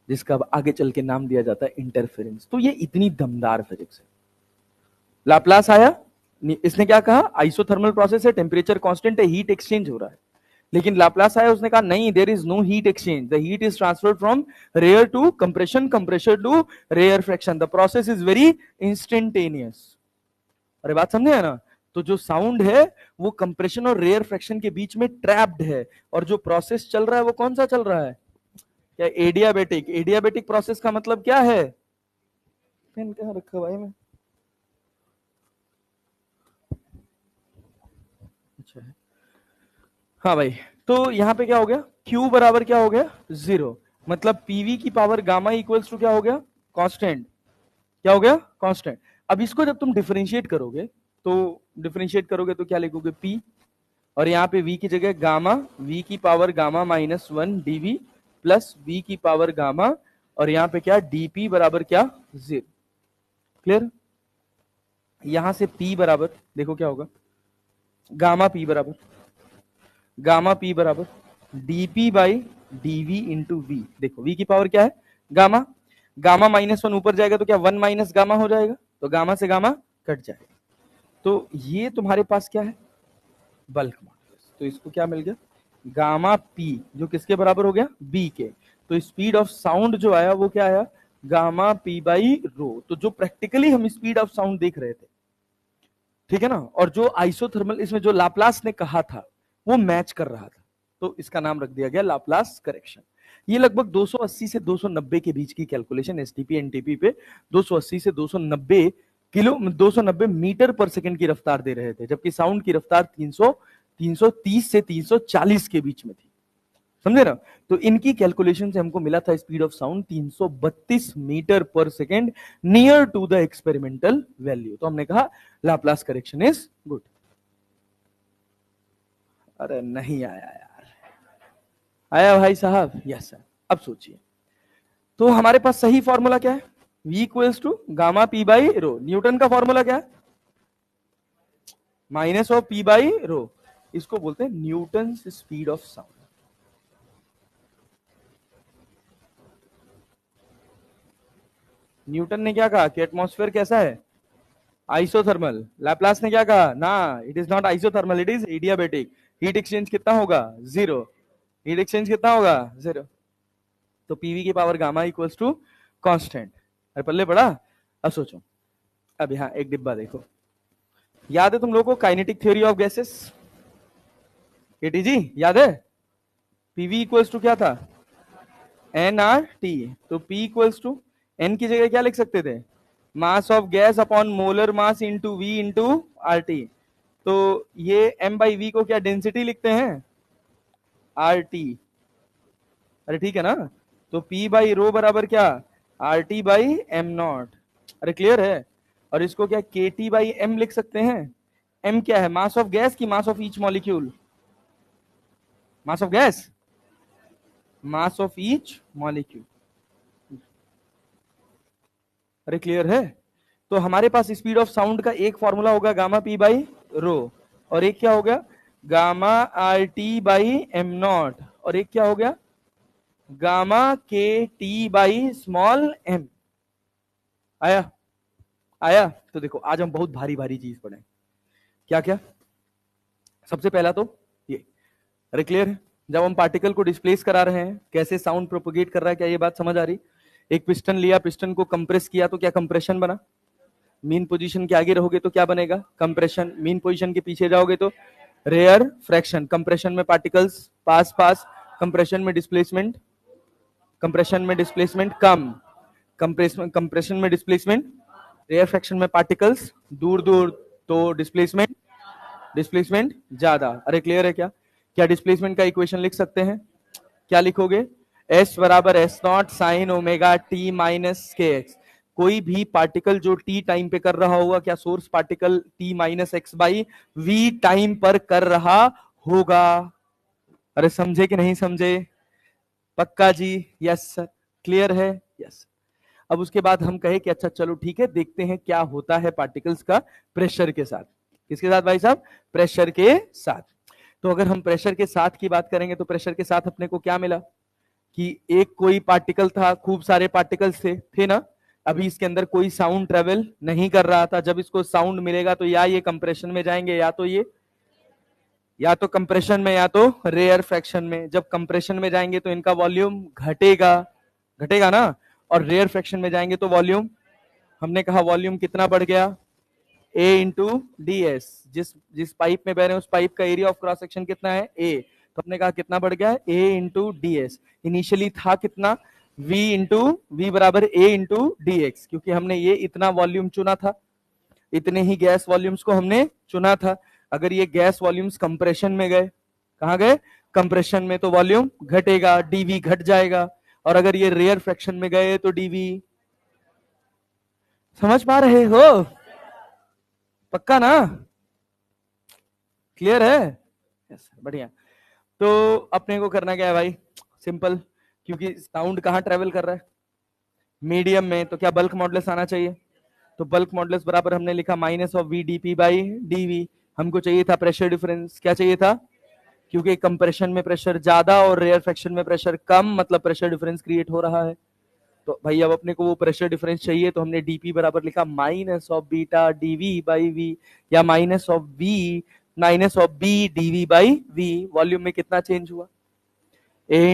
जिसका अब आगे चल के नाम दिया जाता है इंटरफेरेंस। तो ये इतनी दमदार फिजिक्स है। लाप्लास आया, इसने क्या कहा? आइसोथर्मल प्रोसेस है, टेम्परेचर कांस्टेंट है, हीट एक्सचेंज हो रहा है। लेकिन लाप्लास आया, उसने कहा नहीं, there is no heat exchange, the heat is transferred from rare to compression, compressor to rarefaction, the process is very instantaneous. अरे बात समझे है ना? तो जो साउंड है वो कंप्रेशन और रेयर फ्रैक्शन के बीच में ट्रैप्ड है, और जो प्रोसेस चल रहा है वो कौन सा चल रहा है? क्या? एडियाबेटिक। एडियाबेटिक प्रोसेस का मतलब क्या है? पेन कहाँ रखा भाई मैं? अच्छा है, हाँ भाई। तो यहाँ पे क्या हो गया? Q बराबर क्या हो गया? 0। मतलब पीवी की पावर गामा इक्वल्स टू क्या हो गया? कांस्टेंट। क्या हो गया? कांस्टेंट। अब इसको जब तुम डिफरेंशिएट करोगे तो क्या लिखोगे? P, और यहाँ पे V की जगह गामा, V की power gamma minus 1 dV plus V की पावर गामा, और यहाँ पे क्या? dP बराबर क्या? 0। क्लियर? यहां से P बराबर देखो क्या होगा? गामा P बराबर dP by dV into V। देखो V की पावर क्या है? गामा। गामा माइनस 1 ऊपर जाएगा तो क्या 1 माइनस गामा हो जाएगा, तो गामा से गामा कट जाएगा। तो ये तुम्हारे पास क्या है? Bulk modulus. तो इसको क्या मिल गया? गामा P, जो किसके बराबर हो गया? B के। तो स्पीड ऑफ साउंड जो आया वो क्या आया? गामा P बाई रो। तो जो प्रैक्टिकली हम स्पीड ऑफ साउंड देख रहे थे, ठीक है ना, और जो आइसोथर्मल इसमें जो लाप्लास ने कहा था वो मैच कर रहा था, तो इसका नाम रख दिया गया लाप्लास करेक्शन। ये लगभग 280 से 290 के बीच की कैलकुलेशन एसटीपी एनटीपी पे 280 से 290 मीटर पर सेकंड की रफ्तार दे रहे थे, जबकि साउंड की रफ्तार 330 से 340 के बीच में थी। समझे ना? तो इनकी कैलकुलेशन से हमको मिला था स्पीड ऑफ साउंड 332 मीटर पर second, near to the experimental value. तो हमने कहा लाप्लास करेक्शन इज गुड। अरे नहीं आया यार, आया भाई साहब? Yes sir. अब सोचिए, तो हमारे पास सही फॉर्मूला क्या है? V equals to gamma P by rho. Newton का फॉर्मूला क्या है? Minus of P by rho. इसको बोलते हैं Newton speed of sound. Newton ने क्या कहा कि एटमॉस्फेयर कैसा है? आइसोथर्मल। लैप्लास ने क्या कहा? ना, it is not isothermal, it is adiabatic. Heat exchange कितना होगा? 0। हीट एक्सचेंज कितना होगा? 0। तो पीवी की power gamma equals to constant. अरे पल्ले पड़ा? अब सोचो, अब यहां एक डिब्बा देखो, याद है तुम लोगों को kinetic theory of gases? KTG याद है? पीवी इक्वल्स टू क्या था? N r t. तो पी इक्वल्स टू एन की जगह क्या लिख सकते थे? Mass of gas upon molar mass into v into r t. तो ये एम बाई वी को क्या डेंसिटी लिखते हैं? R T. अरे ठीक है ना? तो P बाई रो बराबर क्या? Are T by M not. अरे क्लियर है? और इसको क्या के टी बाई एम लिख सकते हैं? एम क्या है? मास ऑफ गैस की mass of each molecule? Mass of gas, mass of each molecule. अरे क्लियर है? तो हमारे पास स्पीड ऑफ साउंड का एक फॉर्मूला होगा गामा P बाई रो, और एक क्या हो गया? Gamma R T by M not, और एक क्या हो गया? Gamma K T by small M. आया? आया? तो देखो आज हम बहुत भारी भारी चीज पढ़े। क्या क्या? सबसे पहला तो ये, अरे क्लियर है? जब हम पार्टिकल को डिस्प्लेस करा रहे हैं, कैसे साउंड प्रोपोगेट कर रहा है, क्या ये बात समझ आ रही? एक पिस्टन लिया, पिस्टन को कंप्रेस किया तो क्या कंप्रेशन बना? मीन पोजीशन के आगे रहोगे तो क्या बनेगा? कंप्रेशन। मीन पोजीशन के पीछे जाओगे तो रेयर फ्रैक्शन। कंप्रेशन में पार्टिकल्स पास पास, कंप्रेशन में डिस्प्लेसमेंट, कंप्रेशन में डिस्प्लेसमेंट कम, कंप्रेशन में डिस्प्लेसमेंट, रेयर फ्रैक्शन में पार्टिकल्स दूर दूर, तो डिस्प्लेसमेंट ज्यादा। अरे क्लियर है? क्या क्या डिस्प्लेसमेंट का इक्वेशन लिख सकते हैं? क्या लिखोगे? एस बराबर S naught sine omega T minus के एक्स। कोई भी पार्टिकल जो टी टाइम पे कर रहा होगा, क्या source particle t minus x by v time पर कर रहा होगा। अरे समझे कि नहीं समझे? पक्का जी? Yes sir. क्लियर है? यस। अब उसके बाद हम कहे कि अच्छा चलो ठीक है, देखते हैं क्या होता है पार्टिकल्स का प्रेशर के साथ। किसके साथ भाई साहब? प्रेशर के साथ। तो अगर हम प्रेशर के साथ की बात करेंगे तो प्रेशर के साथ अपने को क्या मिला कि एक कोई पार्टिकल था, खूब सारे पार्टिकल्स थे ना। अभी इसके अंदर कोई साउंड ट्रेवल नहीं कर रहा था। जब इसको साउंड मिलेगा तो या ये कंप्रेशन में जाएंगे, या तो कंप्रेशन में या तो रेयर फ्रैक्शन में। जब कंप्रेशन में जाएंगे तो इनका वॉल्यूम घटेगा, घटेगा ना। और रेयर फ्रैक्शन में जाएंगे तो वॉल्यूम, हमने कहा वॉल्यूम कितना बढ़ गया, ए इंटू डी एस। जिस जिस पाइप में बह रहे हैं उस पाइप का एरिया ऑफ क्रॉस सेक्शन कितना है, ए। तो हमने कहा कितना बढ़ गया है, ए इंटू डी एस। इनिशियली था कितना, v इंटू वी बराबर ए इंटू डी एक्स, क्योंकि हमने ये इतना वॉल्यूम चुना था, इतने ही गैस वॉल्यूम्स को हमने चुना था। अगर ये गैस वॉल्यूम्स कंप्रेशन में गए, कहां गए, कंप्रेशन में, तो वॉल्यूम घटेगा, डीवी घट जाएगा। और अगर ये रेयर फ्रैक्शन में गए तो डीवी, समझ पा रहे हो? पक्का ना? क्लियर है? यस, बढ़िया। तो अपने को करना क्या है भाई, सिंपल। क्योंकि साउंड कहां ट्रेवल कर रहा है, मीडियम में, तो क्या बल्क मॉडुलस आना चाहिए। तो बल्क मॉडुलस बराबर हमने लिखा minus of v d p by dv. हमको चाहिए था प्रेशर डिफरेंस, क्या चाहिए था, क्योंकि कंप्रेशन में प्रेशर ज्यादा और रेयर फ्रैक्शन में प्रेशर कम, मतलब प्रेशर डिफरेंस क्रिएट हो रहा है। तो भाई अब अपने को वो प्रेशर डिफरेंस चाहिए, तो हमने डीपी बराबर लिखा minus of beta D V by V, या minus of V minus of B DV by V. Volume में कितना चेंज हुआ, ए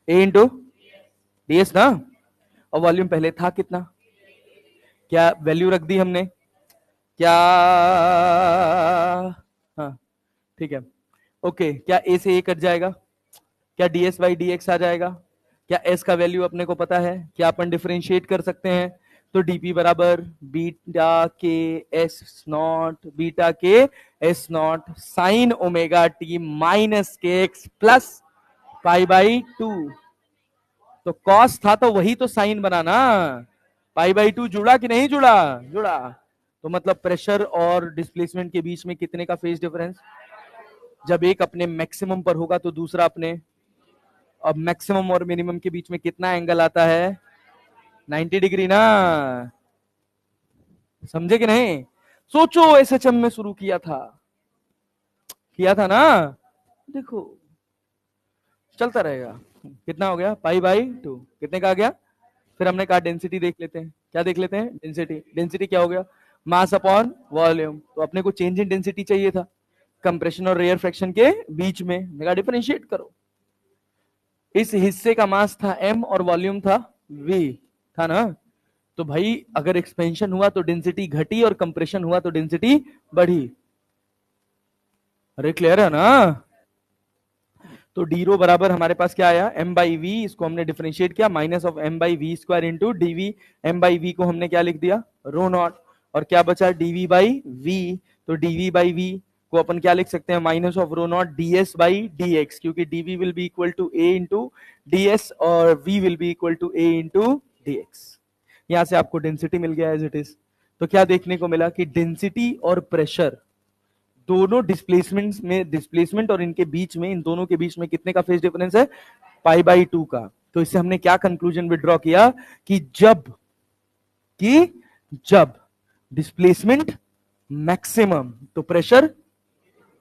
इंटू डीएस ना। और वॉल्यूम पहले था कितना, क्या वैल्यू रख दी हमने, क्या, हाँ ठीक है, ओके। क्या ए से ए कट जाएगा, क्या डीएस बाई डीएक्स आ जाएगा, क्या एस का वैल्यू अपने को पता है, क्या अपन डिफरेंशिएट कर सकते हैं। तो डीपी बराबर beta K S naught, beta K S naught sine omega T minus के X plus pi by two. तो कॉस था तो वही तो साइन बना ना, पाई बाई टू जुड़ा कि नहीं जुड़ा, जुड़ा। तो मतलब प्रेशर और डिस्प्लेसमेंट के बीच में कितने का फेज डिफरेंस, जब एक अपने मैक्सिमम पर होगा तो दूसरा अपने, अब मैक्सिमम और मिनिमम के बीच में कितना एंगल आता है, 90 डिग्री ना। समझे कि नहीं? सोचो एसएचएम में शुरू किया था ना, देखो चलता रहेगा। कितना हो गया, पाई बाई टू, कितने का आ गया। फिर हमने कहा डेंसिटी देख लेते हैं, क्या देख लेते हैं, डेंसिटी। डेंसिटी क्या हो गया, मास अपॉन वॉल्यूम। तो अपने को चेंज इन डेंसिटी चाहिए था कंप्रेशन और रेयर फ्रैक्शन के बीच में। मेगा डिफरेंशिएट करो, इस हिस्से का मास था m और वॉल्यूम था v, था ना। तो भाई अगर एक्सपेंशन हुआ तो डेंसिटी घटी और कंप्रेशन हुआ तो डेंसिटी बढ़ी। अरे क्लियर है ना? तो डी रो बराबर हमारे पास क्या आया, m बाई वी, इसको हमने डिफरेंशिएट किया, minus of m by v square into dv. m by v को हमने क्या लिख दिया, रो नॉट। और क्या बचा, dv बाई वी। तो dv बाई वी को अपन क्या लिख सकते हैं, minus of rho not ds by dx, क्योंकि dv will be equal to a into ds और v will be equal to a into dx। यहां से आपको डेंसिटी मिल गया एज इट इज। तो क्या देखने को मिला कि डेंसिटी और प्रेशर दोनों डिस्प्लेसमेंट और इनके बीच में, इन दोनों के बीच में कितने का फेज डिफरेंस है, पाई बाई टू का। तो इससे हमने क्या कंक्लूजन विड्रॉ किया कि जब डिस्प्लेसमेंट मैक्सिमम तो प्रेशर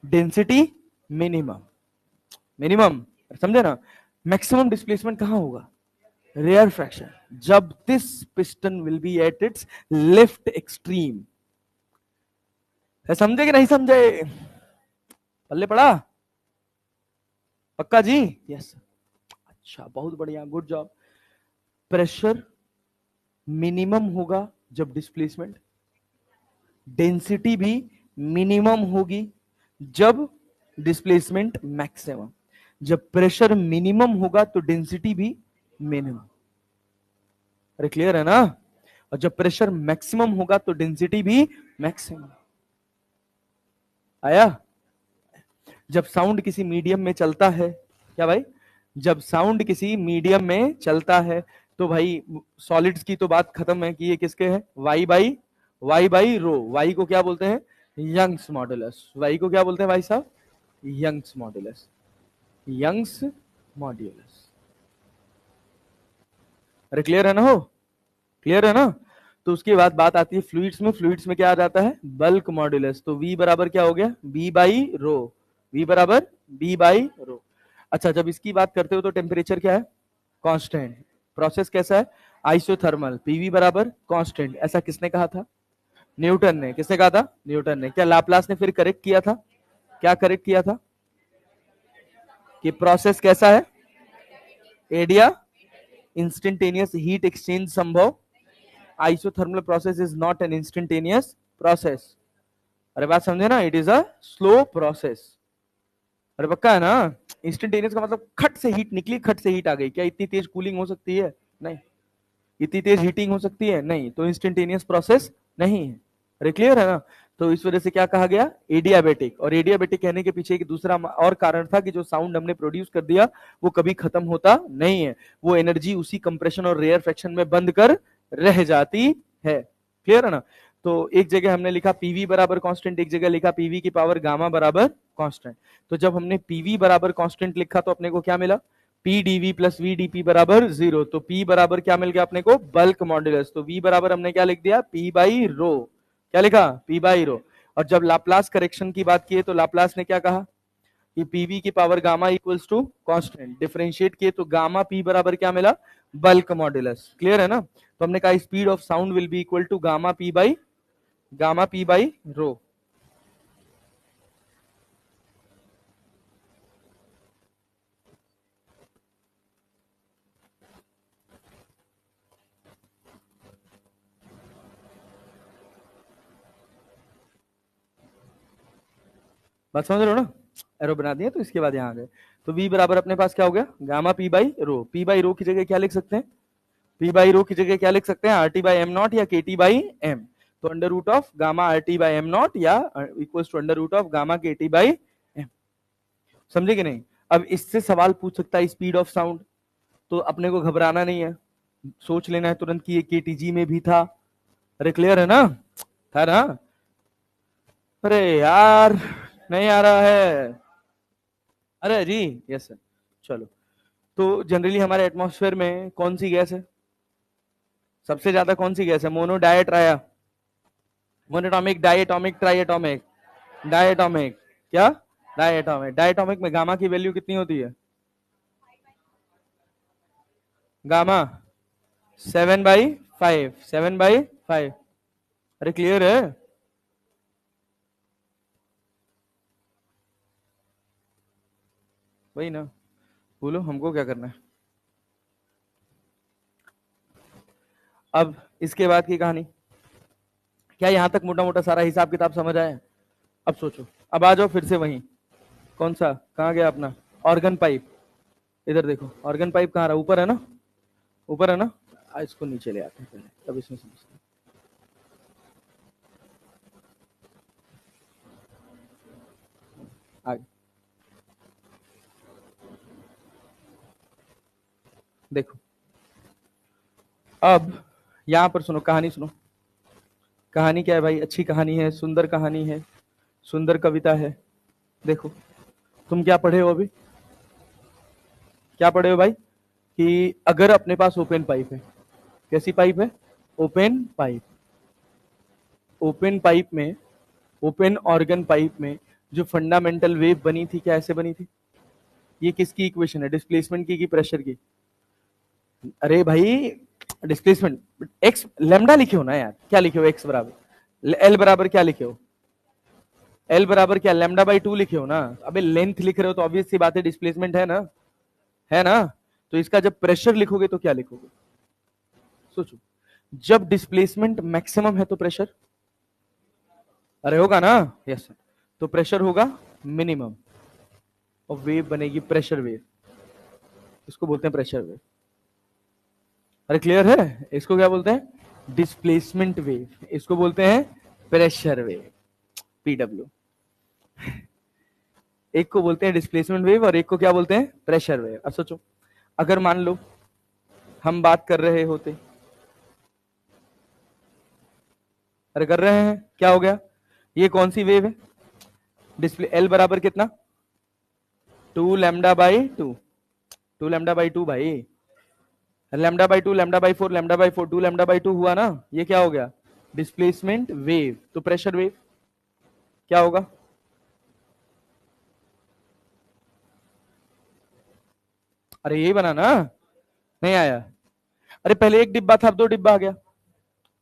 डेंसिटी मिनिमम। समझे ना? मैक्सिमम डिस्प्लेसमेंट कहां होगा, रेयर फ्रैक्शन, जब this piston will be at its left extreme. समझे कि नहीं समझे, पल्ले पड़ा, पक्का जी? यस। अच्छा बहुत बढ़िया, गुड जॉब। प्रेशर मिनिमम होगा जब डिस्प्लेसमेंट, डेंसिटी भी मिनिमम होगी जब डिस्प्लेसमेंट मैक्सिमम। जब प्रेशर मिनिमम होगा तो डेंसिटी भी मिनिमम। अरे क्लियर है ना? और जब प्रेशर मैक्सिमम होगा तो डेंसिटी भी मैक्सिमम। आया? जब साउंड किसी मीडियम में चलता है, क्या भाई, जब साउंड किसी मीडियम में चलता है तो भाई सॉलिड्स की तो बात खत्म है कि ये किसके है, वाई बाई रो। वाई को क्या बोलते हैं, यंग्स मॉडुलस। वाई को क्या बोलते हैं भाई साहब, यंग्स मॉडुलस, यंग्स मॉड्यूलस। अरे क्लियर है ना, हो क्लियर है ना। तो उसके बाद बात आती है फ्लूइड्स में। फ्लूइड्स में क्या आ जाता है, बल्क मॉड्यूलस। तो V बराबर क्या हो गया, बी बाई रो। V बराबर बी बाई रो। अच्छा, जब इसकी बात करते हो तो टेम्परेचर क्या है, कांस्टेंट। प्रोसेस कैसा है, आइसोथर्मल। पीवी बराबर कांस्टेंट। ऐसा किसने कहा था, न्यूटन ने। किसने कहा था, न्यूटन ने। क्या लाप्लास ने फिर करेक्ट किया था, क्या करेक्ट किया था कि प्रोसेस कैसा है, एडिया इंस्टेंटेनियस हीट एक्सचेंज संभव, isothermal process is not an instantaneous process. अरे बात समझे ना, it is a slow process. अरे पक्का है ना, इंस्टेंटेनियस का मतलब खट से हीट निकली, खट से हीट आ गई। क्या इतनी तेज कूलिंग हो सकती है, नहीं। इतनी तेज हीटिंग हो सकती है, नहीं। तो इंस्टेंटेनियस प्रोसेस नहीं है। अरे क्लियर है ना। तो इस वजह से क्या कहा गया, एडियाबेटिक। और एडियाबेटिक कहने के पीछे एक दूसरा और कारण था कि जो साउंड हमने प्रोड्यूस कर दिया वो कभी खत्म होता नहीं है, वो एनर्जी उसी कंप्रेशन और रेयर फ्रैक्शन में बंद कर रह जाती है। क्लियर है ना। तो एक जगह हमने लिखा पीवी बराबर कांस्टेंट, एक जगह लिखा पीवी की पावर गामा बराबर कांस्टेंट। तो जब हमने पीवी बराबर कांस्टेंट लिखा तो अपने को क्या मिला, p dv plus v dp बराबर 0। तो पी बराबर क्या मिल गया अपने को, बल्क मॉड्यूलस। तो वी बराबर हमने क्या लिख दिया, पी बाई रो। क्या लिखा, पी बाई रो। और जब लाप्लास करेक्शन की बात की तो लाप्लास ने क्या कहा कि पीवी की power gamma equals to constant. Differentiate किए तो गामा पी बराबर क्या मिला, बल्क मॉड्यूलस। क्लियर है ना। तो हमने कहा speed of sound will be equal to gamma p by rho. बात समझ रहे हो ना, एरो बना दिया। तो इसके बाद यहाँ आ गए तो v बराबर अपने पास क्या हो गया, gamma p by row. P by रो की जगह क्या लिख सकते हैं, पी बाई रो की जगह क्या लिख सकते हैं, R T by M naught या के टी बाई एम। तो under root of gamma R T by M naught या equal to under root of gamma K T by M. समझे कि नहीं। अब इससे सवाल पूछ सकता है स्पीड ऑफ साउंड, तो अपने को घबराना नहीं है, सोच लेना है तुरंत कि ये केटीजी में भी था। अरे क्लियर है ना, था ना। अरे यार नहीं आ रहा है, अरे जी यस सर। चलो, तो जनरली हमारे एटमॉस्फेयर में कौन सी गैस है, सबसे ज्यादा कौन सी गैस है, mono die ट्राया, monoatomic diatomic triatomic, diatomic. क्या, डाइएटॉमिक। डाइएटॉमिक में गामा की वैल्यू कितनी होती है, गामा 7/5, 7/5। अरे क्लियर है, वही ना, बोलो हमको क्या करना है। अब इसके बाद की कहानी, क्या यहां तक मोटा मोटा सारा हिसाब किताब समझ आया। अब सोचो, अब आ जाओ फिर से वहीं, कौन सा, कहाँ गया अपना ऑर्गन पाइप। इधर देखो, ऑर्गन पाइप कहाँ रहा, ऊपर है ना, ऊपर है ना। इसको नीचे ले आते हैं पहले, तब इसमें समझते हैं। आगे देखो, अब यहां पर सुनो, कहानी सुनो। कहानी क्या है भाई, अच्छी कहानी है, सुंदर कहानी है, सुंदर कविता है। देखो, तुम क्या पढ़े हो अभी, क्या पढ़े हो भाई, कि अगर अपने पास ओपन पाइप है, कैसी पाइप है, ओपन पाइप। ओपन पाइप में, ओपन ऑर्गन पाइप में जो फंडामेंटल वेव बनी थी, क्या ऐसे बनी थी, ये किसकी इक्वेशन है, डिस्प्लेसमेंट की प्रेशर की। अरे भाई डिस्प्लेसमेंट एक्स लेमडा लिखे हो ना यार, क्या लिखे हो, एक्स बराबर एल बराबर क्या लिखे हो, एल बराबर क्या λ/2 लिखे हो ना। अबे लेंथ लिख रहे हो तो ऑब्वियस सी बात है डिस्प्लेसमेंट है ना, है ना। तो इसका जब प्रेशर लिखोगे तो क्या लिखोगे, सोचो। जब डिस्प्लेसमेंट मैक्सिमम है तो प्रेशर, अरे होगा ना, यस सर। तो प्रेशर होगा मिनिमम और वेव बनेगी प्रेशर वेव, इसको बोलते हैं प्रेशर वेव। अरे क्लियर है, इसको क्या बोलते हैं, डिस्प्लेसमेंट वेव, इसको बोलते हैं प्रेशर वेव, पीडब्ल्यू। एक को बोलते हैं डिस्प्लेसमेंट वेव और एक को क्या बोलते हैं, प्रेशर वेव। अब सोचो, अगर मान लो हम बात कर रहे होते, अरे कर रहे हैं, क्या हो गया, ये कौन सी वेव है, डिस्प्ले एल बराबर कितना, 2 लैम्डा बाई 2, 2 लैम्डा बाई 2 भाई, lambda by 2, lambda by 4, lambda by 4, 2 lambda by 2 हुआ ना, ये क्या हो गया, डिस्प्लेसमेंट वेव। तो प्रेशर वेव क्या होगा, अरे यही बना ना, नहीं आया, अरे पहले एक डिब्बा था अब 2 डिब्बा आ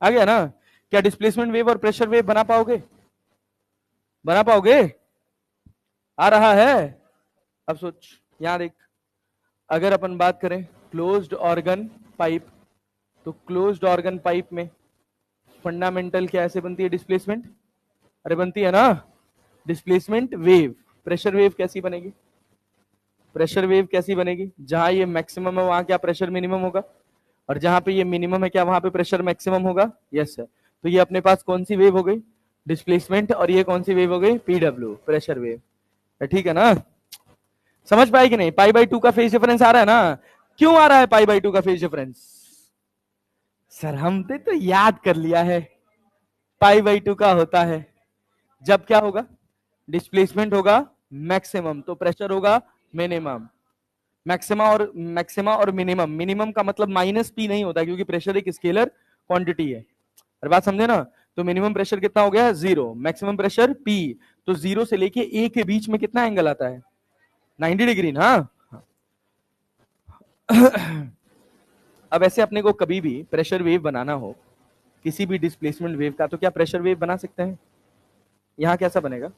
गया ना। क्या डिस्प्लेसमेंट वेव और प्रेशर वेव बना पाओगे, बना पाओगे, आ रहा है। अब सोच, यहां देख, अगर अपन बात करें क्लोज्ड ऑर्गन पाइप, तो क्लोज्ड ऑर्गन पाइप में फंडामेंटल क्या ऐसे बनती है, डिस्प्लेसमेंट, अरे बनती है ना, डिस्प्लेसमेंट वेव। प्रेशर वेव कैसी बनेगी, प्रेशर वेव कैसी बनेगी, जहां ये मैक्सिमम है वहां क्या प्रेशर मिनिमम होगा, और जहां पे ये मिनिमम है क्या वहां पे प्रेशर मैक्सिमम होगा। यस सर, तो ये अपने पास कौन सी वेव हो गई, डिस्प्लेसमेंट, और ये कौन सी वेव हो गई, पीडब्ल्यू, प्रेशर वेव। ठीक है ना, समझ पाए कि नहीं, पाई बाई 2 का फेज डिफरेंस आ रहा है ना, क्यों आ रहा है पाई बाई 2 का फेज डिफरेंस, सर हमने तो याद कर लिया है, पाई बाई 2 का होता है जब क्या होगा, डिस्प्लेसमेंट होगा मैक्सिमम तो प्रेशर होगा मिनिमम। मैक्सिमा और मिनिमम, मिनिमम का मतलब माइनस पी नहीं होता क्योंकि प्रेशर एक स्केलर क्वांटिटी है, और बात समझे ना। तो मिनिमम प्रेशर कितना हो गया, 0, मैक्सिमम प्रेशर पी, तो 0 से लेके ए के बीच में कितना एंगल आता है, 90 डिग्री ना। अब ऐसे अपने को कभी भी प्रेशर वेव बनाना हो किसी भी डिस्प्लेसमेंट वेव का, तो क्या प्रेशर वेव बना सकते हैं, यहां कैसा बनेगा,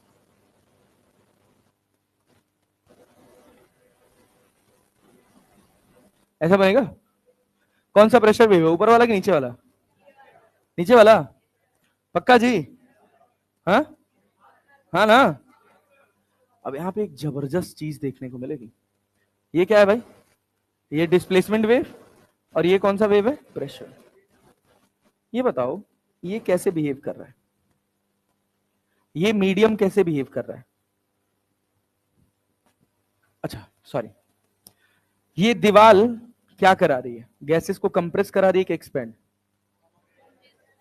ऐसा बनेगा, कौन सा प्रेशर वेव है, ऊपर वाला कि नीचे वाला, नीचे वाला, पक्का जी, हाँ हाँ ना। अब यहाँ पे एक जबरदस्त चीज देखने को मिलेगी, ये क्या है भाई, ये डिस्प्लेसमेंट वेव, और ये कौन सा वेव है, प्रेशर। ये बताओ ये कैसे बिहेव कर रहा है, ये मीडियम कैसे बिहेव कर रहा है, अच्छा सॉरी, ये दीवार क्या करा रही है, गैसेस को कंप्रेस करा रही है कि एक्सपेंड,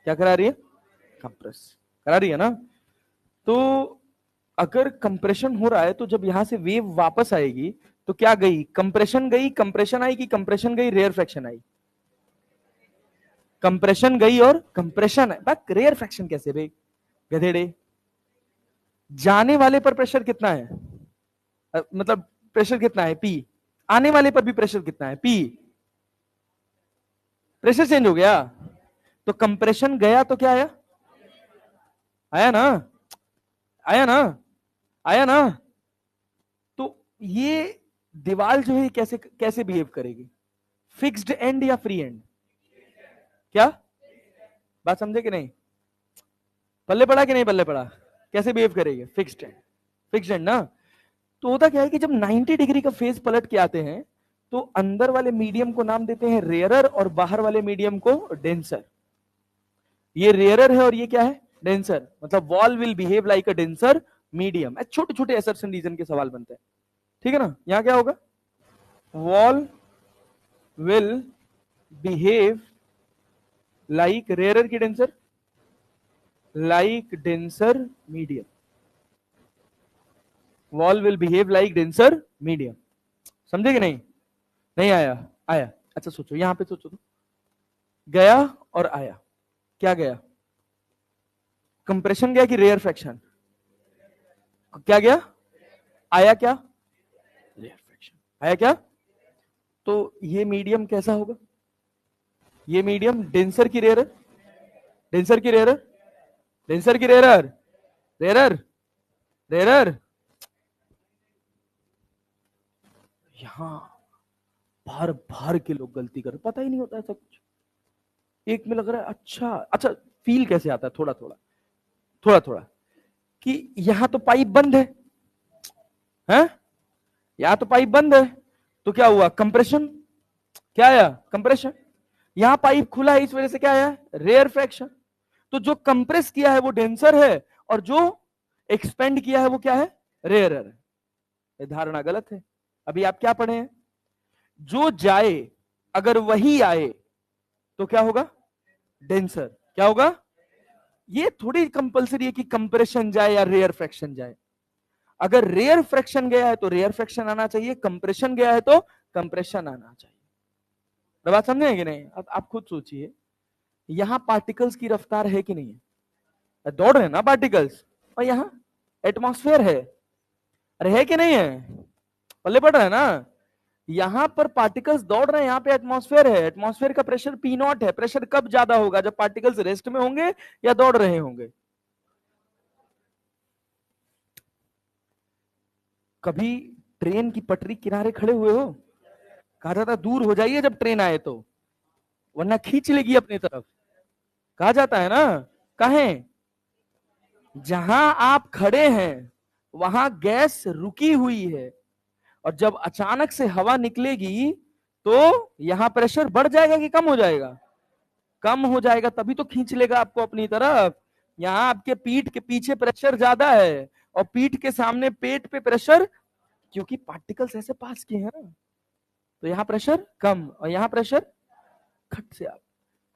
क्या करा रही है, कंप्रेस करा रही है ना। तो अगर कंप्रेशन हो रहा है तो जब यहां से वेव वापस आएगी तो क्या गई, कंप्रेशन गई, कंप्रेशन आई कि कंप्रेशन गई, रेयर फ्रैक्शन आई, कंप्रेशन गई और कंप्रेशन है, बस रेयर फ्रैक्शन कैसे भाई गधेड़े, जाने वाले पर प्रेशर कितना है, मतलब प्रेशर कितना है पी, आने वाले पर भी प्रेशर कितना है पी, प्रेशर चेंज हो गया, तो कंप्रेशन गया तो क्या आया, आया ना, आया ना, आया ना। तो ये दीवार जो है कैसे कैसे बिहेव करेगी, फिक्स्ड एंड या फ्री एंड, क्या बात समझे कि नहीं, पल्ले पड़ा कि नहीं पल्ले पड़ा, कैसे बिहेव करेगी, फिक्स्ड एंड, फिक्स्ड एंड ना। तो होता क्या है कि जब 90 डिग्री का फेज पलट के आते हैं तो अंदर वाले मीडियम को नाम देते हैं रेयरर और बाहर वाले मीडियम को डेंसर। ये रेयरर है और ये क्या है, डेंसर, मतलब wall will behave like a denser medium. छोटे छोटे असर्शन रीजन के सवाल बनते हैं, ठीक है ना। यहां क्या होगा, wall will behave like rarer की denser, like denser medium, wall will behave like denser medium, समझे कि नहीं, नहीं आया, आया। अच्छा सोचो यहां पे सोचो तो, गया और आया, क्या गया, कंप्रेशन गया कि रेयर फ्रैक्शन, क्या गया, आया क्या, रेयर फ्रैक्शन आया क्या। तो ये मीडियम कैसा होगा, ये मीडियम डेंसर की रेयर, डेंसर की रेयर, डेंसर की रेयर, रेयर, रेयर। यहां भर भर के लोग गलती कर, पता ही नहीं होता ऐसा कुछ, एक में लग रहा है अच्छा अच्छा, फील कैसे आता है थोड़ा थोड़ा थोड़ा थोड़ा, कि यहां तो पाइप बंद है, यहां तो पाइप बंद है, तो क्या हुआ, कंप्रेशन, क्या आया, कंप्रेशन। यहां पाइप खुला है इस वजह से क्या आया, रेयर फ्रैक्शन। तो जो कंप्रेस किया है वो डेंसर है और जो एक्सपेंड किया है वो क्या है, रेयरर है। ये धारणा गलत है। अभी आप क्या पढ़े हैं? जो जाए अगर वही आए तो क्या होगा? डेंसर। क्या होगा? ये थोड़ी कंपलसरी है कि कंप्रेशन जाए या रेयर फ्रैक्शन जाए। अगर रेयर फ्रैक्शन गया है तो रेयर फ्रैक्शन आना चाहिए, कंप्रेशन गया है तो कंप्रेशन आना चाहिए। बात समझे कि नहीं? अब आप खुद सोचिए, यहां पार्टिकल्स की रफ्तार है कि नहीं है? दौड़ रहे हैं ना पार्टिकल्स, और यहां एटमॉस्फेयर है। अरे है कि नहीं है? पल्ले पड़ रहा है ना? यहां पर पार्टिकल्स दौड़ रहे हैं, यहां पे एटमॉस्फेयर है, एटमॉस्फेयर का प्रेशर पी नॉट है। प्रेशर कब ज्यादा होगा? जब पार्टिकल्स रेस्ट में होंगे या दौड़ रहे होंगे। कभी ट्रेन की पटरी किनारे खड़े हुए हो? कहा जाता दूर हो जाइए जब ट्रेन आए तो, वरना खींच लेगी अपनी तरफ। कहा जाता है ना? कहे जहां आप खड़े हैं वहां गैस रुकी हुई है, और जब अचानक से हवा निकलेगी तो यहां प्रेशर बढ़ जाएगा कि कम हो जाएगा? कम हो जाएगा, तभी तो खींच लेगा आपको अपनी तरफ। यहां आपके पीठ के पीछे प्रेशर ज्यादा है और पीठ के सामने पेट पे प्रेशर, क्योंकि पार्टिकल्स ऐसे पास किए हैं ना, तो यहां प्रेशर कम और यहां प्रेशर खट से आप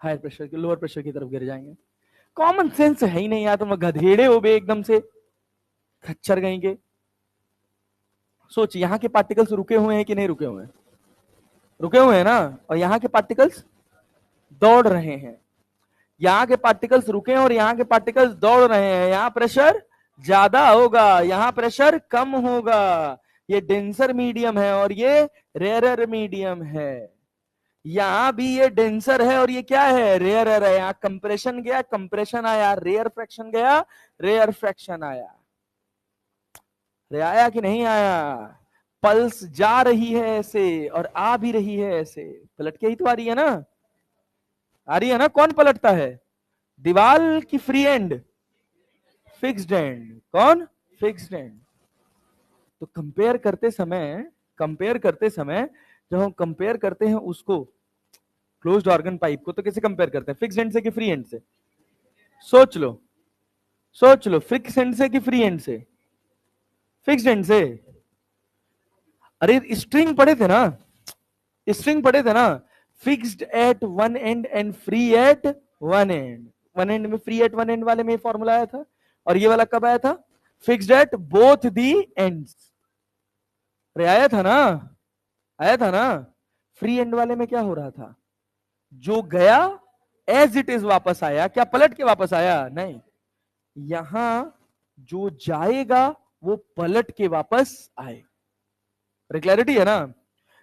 हायर प्रेशर के लोअर प्रेशर की तरफ गिर जाएंगे। कॉमन सेंस है ही नहीं यार, तुम गधेड़े हो बे एकदम से, खच्चर गएंगे। सोच, यहाँ के पार्टिकल्स रुके हुए हैं कि नहीं रुके हुए हैं? रुके हुए हैं ना। और यहाँ के पार्टिकल्स दौड़ रहे हैं। यहाँ के पार्टिकल्स रुके हैं और यहाँ के पार्टिकल्स दौड़ रहे हैं। यहाँ प्रेशर ज्यादा होगा, यहाँ प्रेशर कम होगा। ये डेंसर मीडियम है और ये रेयरर मीडियम है। यहां भी ये डेंसर है और ये क्या है? रेयरर है। यहाँ कंप्रेशन गया, कंप्रेशन आया, रेयर फ्रैक्शन गया, रेयर फ्रैक्शन आया। रे आया कि नहीं आया? पल्स जा रही है ऐसे और आ भी रही है ऐसे, पलट के ही तो आ रही है ना। आ रही है ना? कौन पलटता है? दीवार की फ्री एंड फिक्स्ड एंड? कौन? Fixed and. तो कंपेयर करते समय जब हम कंपेयर करते हैं उसको, क्लोज्ड ऑर्गन पाइप को, तो कैसे कंपेयर करते हैं? फिक्स्ड एंड से कि फ्री एंड से? सोच लो, सोच लो, फिक्स एंड से कि फ्री एंड से? फिक्स्ड एंड से। अरे स्ट्रिंग पढ़े थे ना, स्ट्रिंग पढ़े थे ना, fixed at one and and free at one and. One and में, फ्री एट वन एंड वाले में फॉर्मूला आया था, और ये वाला कब आया था? Fixed at both the ends. अरे आया था ना, आया था ना। फ्री एंड वाले में क्या हो रहा था? जो गया एज इट इज वापस आया, क्या पलट के वापस आया? नहीं। यहां जो जाएगा वो पलट के वापस आए। क्लैरिटी है ना?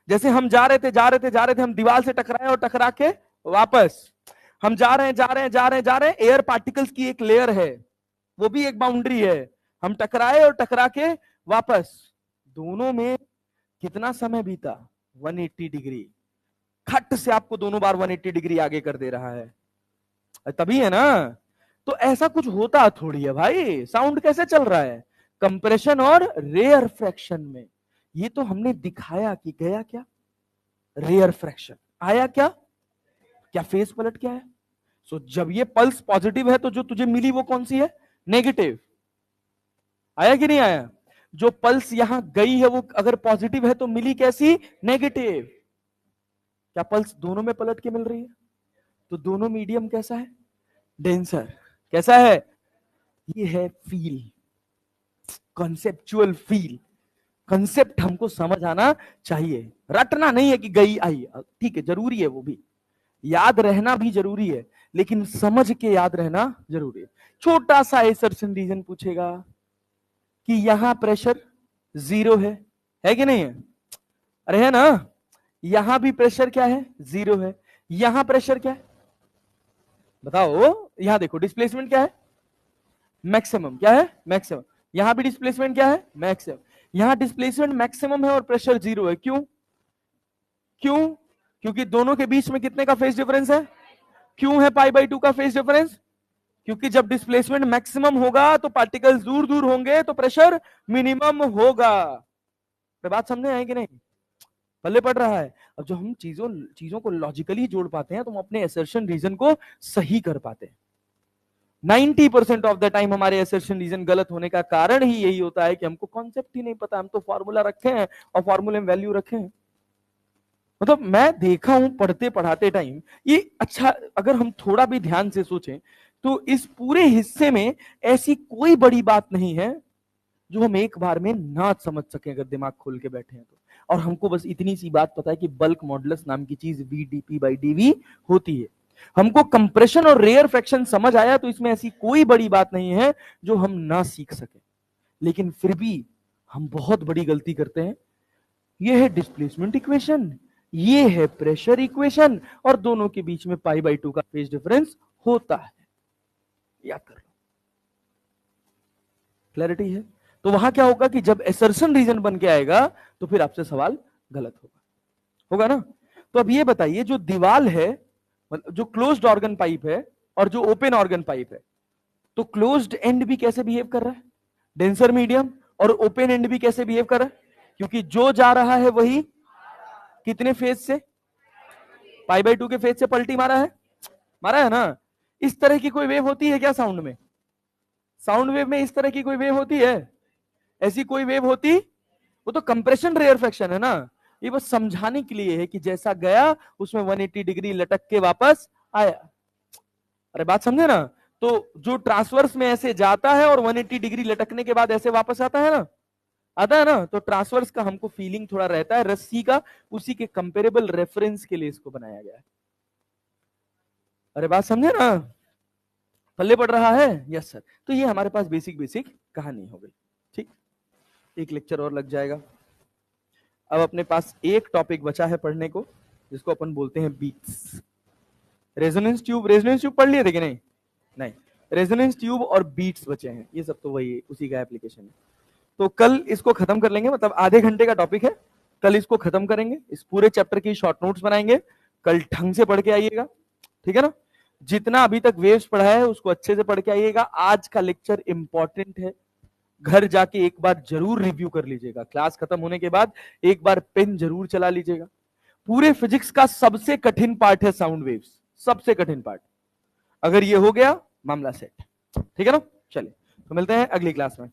जैसे हम जा रहे थे, हम दीवार से टकराए और टकरा के वापस, हम जा रहे हैं, जा रहे हैं, एयर पार्टिकल्स की एक लेयर है, वो भी एक बाउंड्री है। हम टकराए और टकरा के वापस, दोनों में कितना समय बीता? 180 डिग्री। खट से आपको दोनों बार 180 डिग्री आगे कर दे रहा है, तभी है ना। तो ऐसा कुछ होता थोड़ी है भाई, साउंड कैसे चल रहा है? कंप्रेशन और रेयर फ्रैक्शन में। ये तो हमने दिखाया कि गया क्या? Rarefaction. आया क्या? क्या फेस पलट क्या है? सो जब ये पल्स पॉजिटिव है तो जो तुझे मिली वो कौन सी है? नेगेटिव। आया कि नहीं आया? जो पल्स यहां गई है वो अगर पॉजिटिव है तो मिली कैसी? नेगेटिव। क्या पल्स दोनों में पलट के मिल रही है? तो दोनों मीडियम कैसा है? डेंसर। कैसा है? ये है फील, कॉन्सेप्चुअल फील। कंसेप्ट हमको समझ आना चाहिए, रटना नहीं है कि गई आई। ठीक है, जरूरी है, वो भी याद रहना भी जरूरी है, लेकिन समझ के याद रहना जरूरी है। छोटा सा एसर्शन रीजन पूछेगा कि यहां प्रेशर 0 है कि नहीं है? अरे है ना। यहां भी प्रेशर क्या है? 0 है। यहां प्रेशर क्या है बताओ? यहां देखो, डिस्प्लेसमेंट क्या है? मैक्सिमम। क्या है? मैक्सिमम। यहां भी डिस्प्लेसमेंट क्या है? मैक्सिमम। यहां डिस्प्लेसमेंट मैक्सिमम है और प्रेशर 0 है। क्यों? क्यों? क्योंकि दोनों के बीच में कितने का फेज डिफरेंस है? क्यों है π/2 का फेज डिफरेंस? क्योंकि जब डिस्प्लेसमेंट मैक्सिमम होगा तो पार्टिकल्स दूर दूर होंगे तो प्रेशर मिनिमम होगा। बात समझे है कि नहीं? पल्ले पड़ रहा है? अब जो हम चीजों को लॉजिकली जोड़ पाते हैं तो हम अपने असर्शन रीजन को सही कर पाते हैं। 90% ऑफ द टाइम हमारे असर्शन रीजन गलत होने का कारण ही यही होता है कि हमको कॉन्सेप्ट ही नहीं पता, हम तो फॉर्मूला रखे हैं और फॉर्मूले में वैल्यू रखे हैं। मतलब मैं देखा हूं पढ़ते पढ़ाते टाइम ये, अच्छा अगर हम थोड़ा भी ध्यान से सोचें तो इस पूरे हिस्से में ऐसी कोई बड़ी बात नहीं है जो हम एक बार में ना समझ सके अगर दिमाग खोल के बैठे हैं तो। और हमको बस इतनी सी बात पता है कि बल्क मॉडुलस नाम की चीज VdP/dV होती है। हमको कंप्रेशन और रेयर फ्रैक्शन समझ आया तो इसमें ऐसी कोई बड़ी बात नहीं है जो हम ना सीख सके। लेकिन फिर भी हम बहुत बड़ी गलती करते हैं। ये है डिस्प्लेसमेंट इक्वेशन, ये है प्रेशर इक्वेशन, और दोनों के बीच में π/2 का फेज डिफरेंस होता है। याद कर लो। क्लैरिटी है? तो वहां क्या होगा कि जब एसर्शन रीजन बन के आएगा तो फिर आपसे सवाल गलत होगा, होगा ना? तो अब ये बताइए, जो दीवाल है, जो क्लोज्ड ऑर्गन पाइप है और जो ओपन ऑर्गन पाइप है, तो क्लोज्ड एंड भी कैसे बिहेव कर रहा है? Denser medium. और ओपन एंड भी कैसे बिहेव कर रहा है? क्योंकि जो जा रहा है वही कितने फेज से? π/2 के फेज से पलटी मारा है, मारा है ना? इस तरह की कोई वेव होती है क्या साउंड में? साउंड वेव में इस तरह की कोई वेव होती है? ऐसी कोई वेव होती? वो तो कंप्रेशन रेयर फ्रैक्शन है ना। ये बस समझाने के लिए है कि जैसा गया उसमें 180 डिग्री लटक के वापस आया। अरे बात समझे ना? तो जो ट्रांसवर्स में ऐसे जाता है और 180 डिग्री लटकने के बाद ऐसे वापस आता है ना, आता है ना, तो ट्रांसवर्स का हमको फीलिंग थोड़ा रहता है रस्सी का, उसी के कंपेरेबल रेफरेंस के लिए इसको बनाया गया है। अरे बात समझे ना? पल्ले पड़ रहा है? Yes sir. तो ये हमारे पास बेसिक कहानी हो गई। ठीक, एक लेक्चर और लग जाएगा। अब अपने पास एक टॉपिक बचा है पढ़ने को, जिसको अपन बोलते हैं beats. Resonance tube, resonance tube पढ़ लिए थे कि नहीं? नहीं, रेजोनेंस ट्यूब और बीट्स बचे हैं, ये सब तो वही उसी का एप्लीकेशन है। तो कल इसको खत्म कर लेंगे, मतलब आधे घंटे का टॉपिक है, कल इसको खत्म करेंगे, इस पूरे चैप्टर की शॉर्ट नोट्स बनाएंगे, कल ढंग से पढ़ के आइएगा, ठीक है ना? जितना अभी तक वेव्स पढ़ा है उसको अच्छे से पढ़ के आइएगा। आज का लेक्चर इंपॉर्टेंट है, घर जाके एक बार जरूर रिव्यू कर लीजिएगा। क्लास खत्म होने के बाद एक बार पेन जरूर चला लीजिएगा। पूरे फिजिक्स का सबसे कठिन पार्ट है साउंड वेव्स, सबसे कठिन पार्ट। अगर ये हो गया मामला सेट, ठीक है ना? चलिए, तो मिलते हैं अगली क्लास में।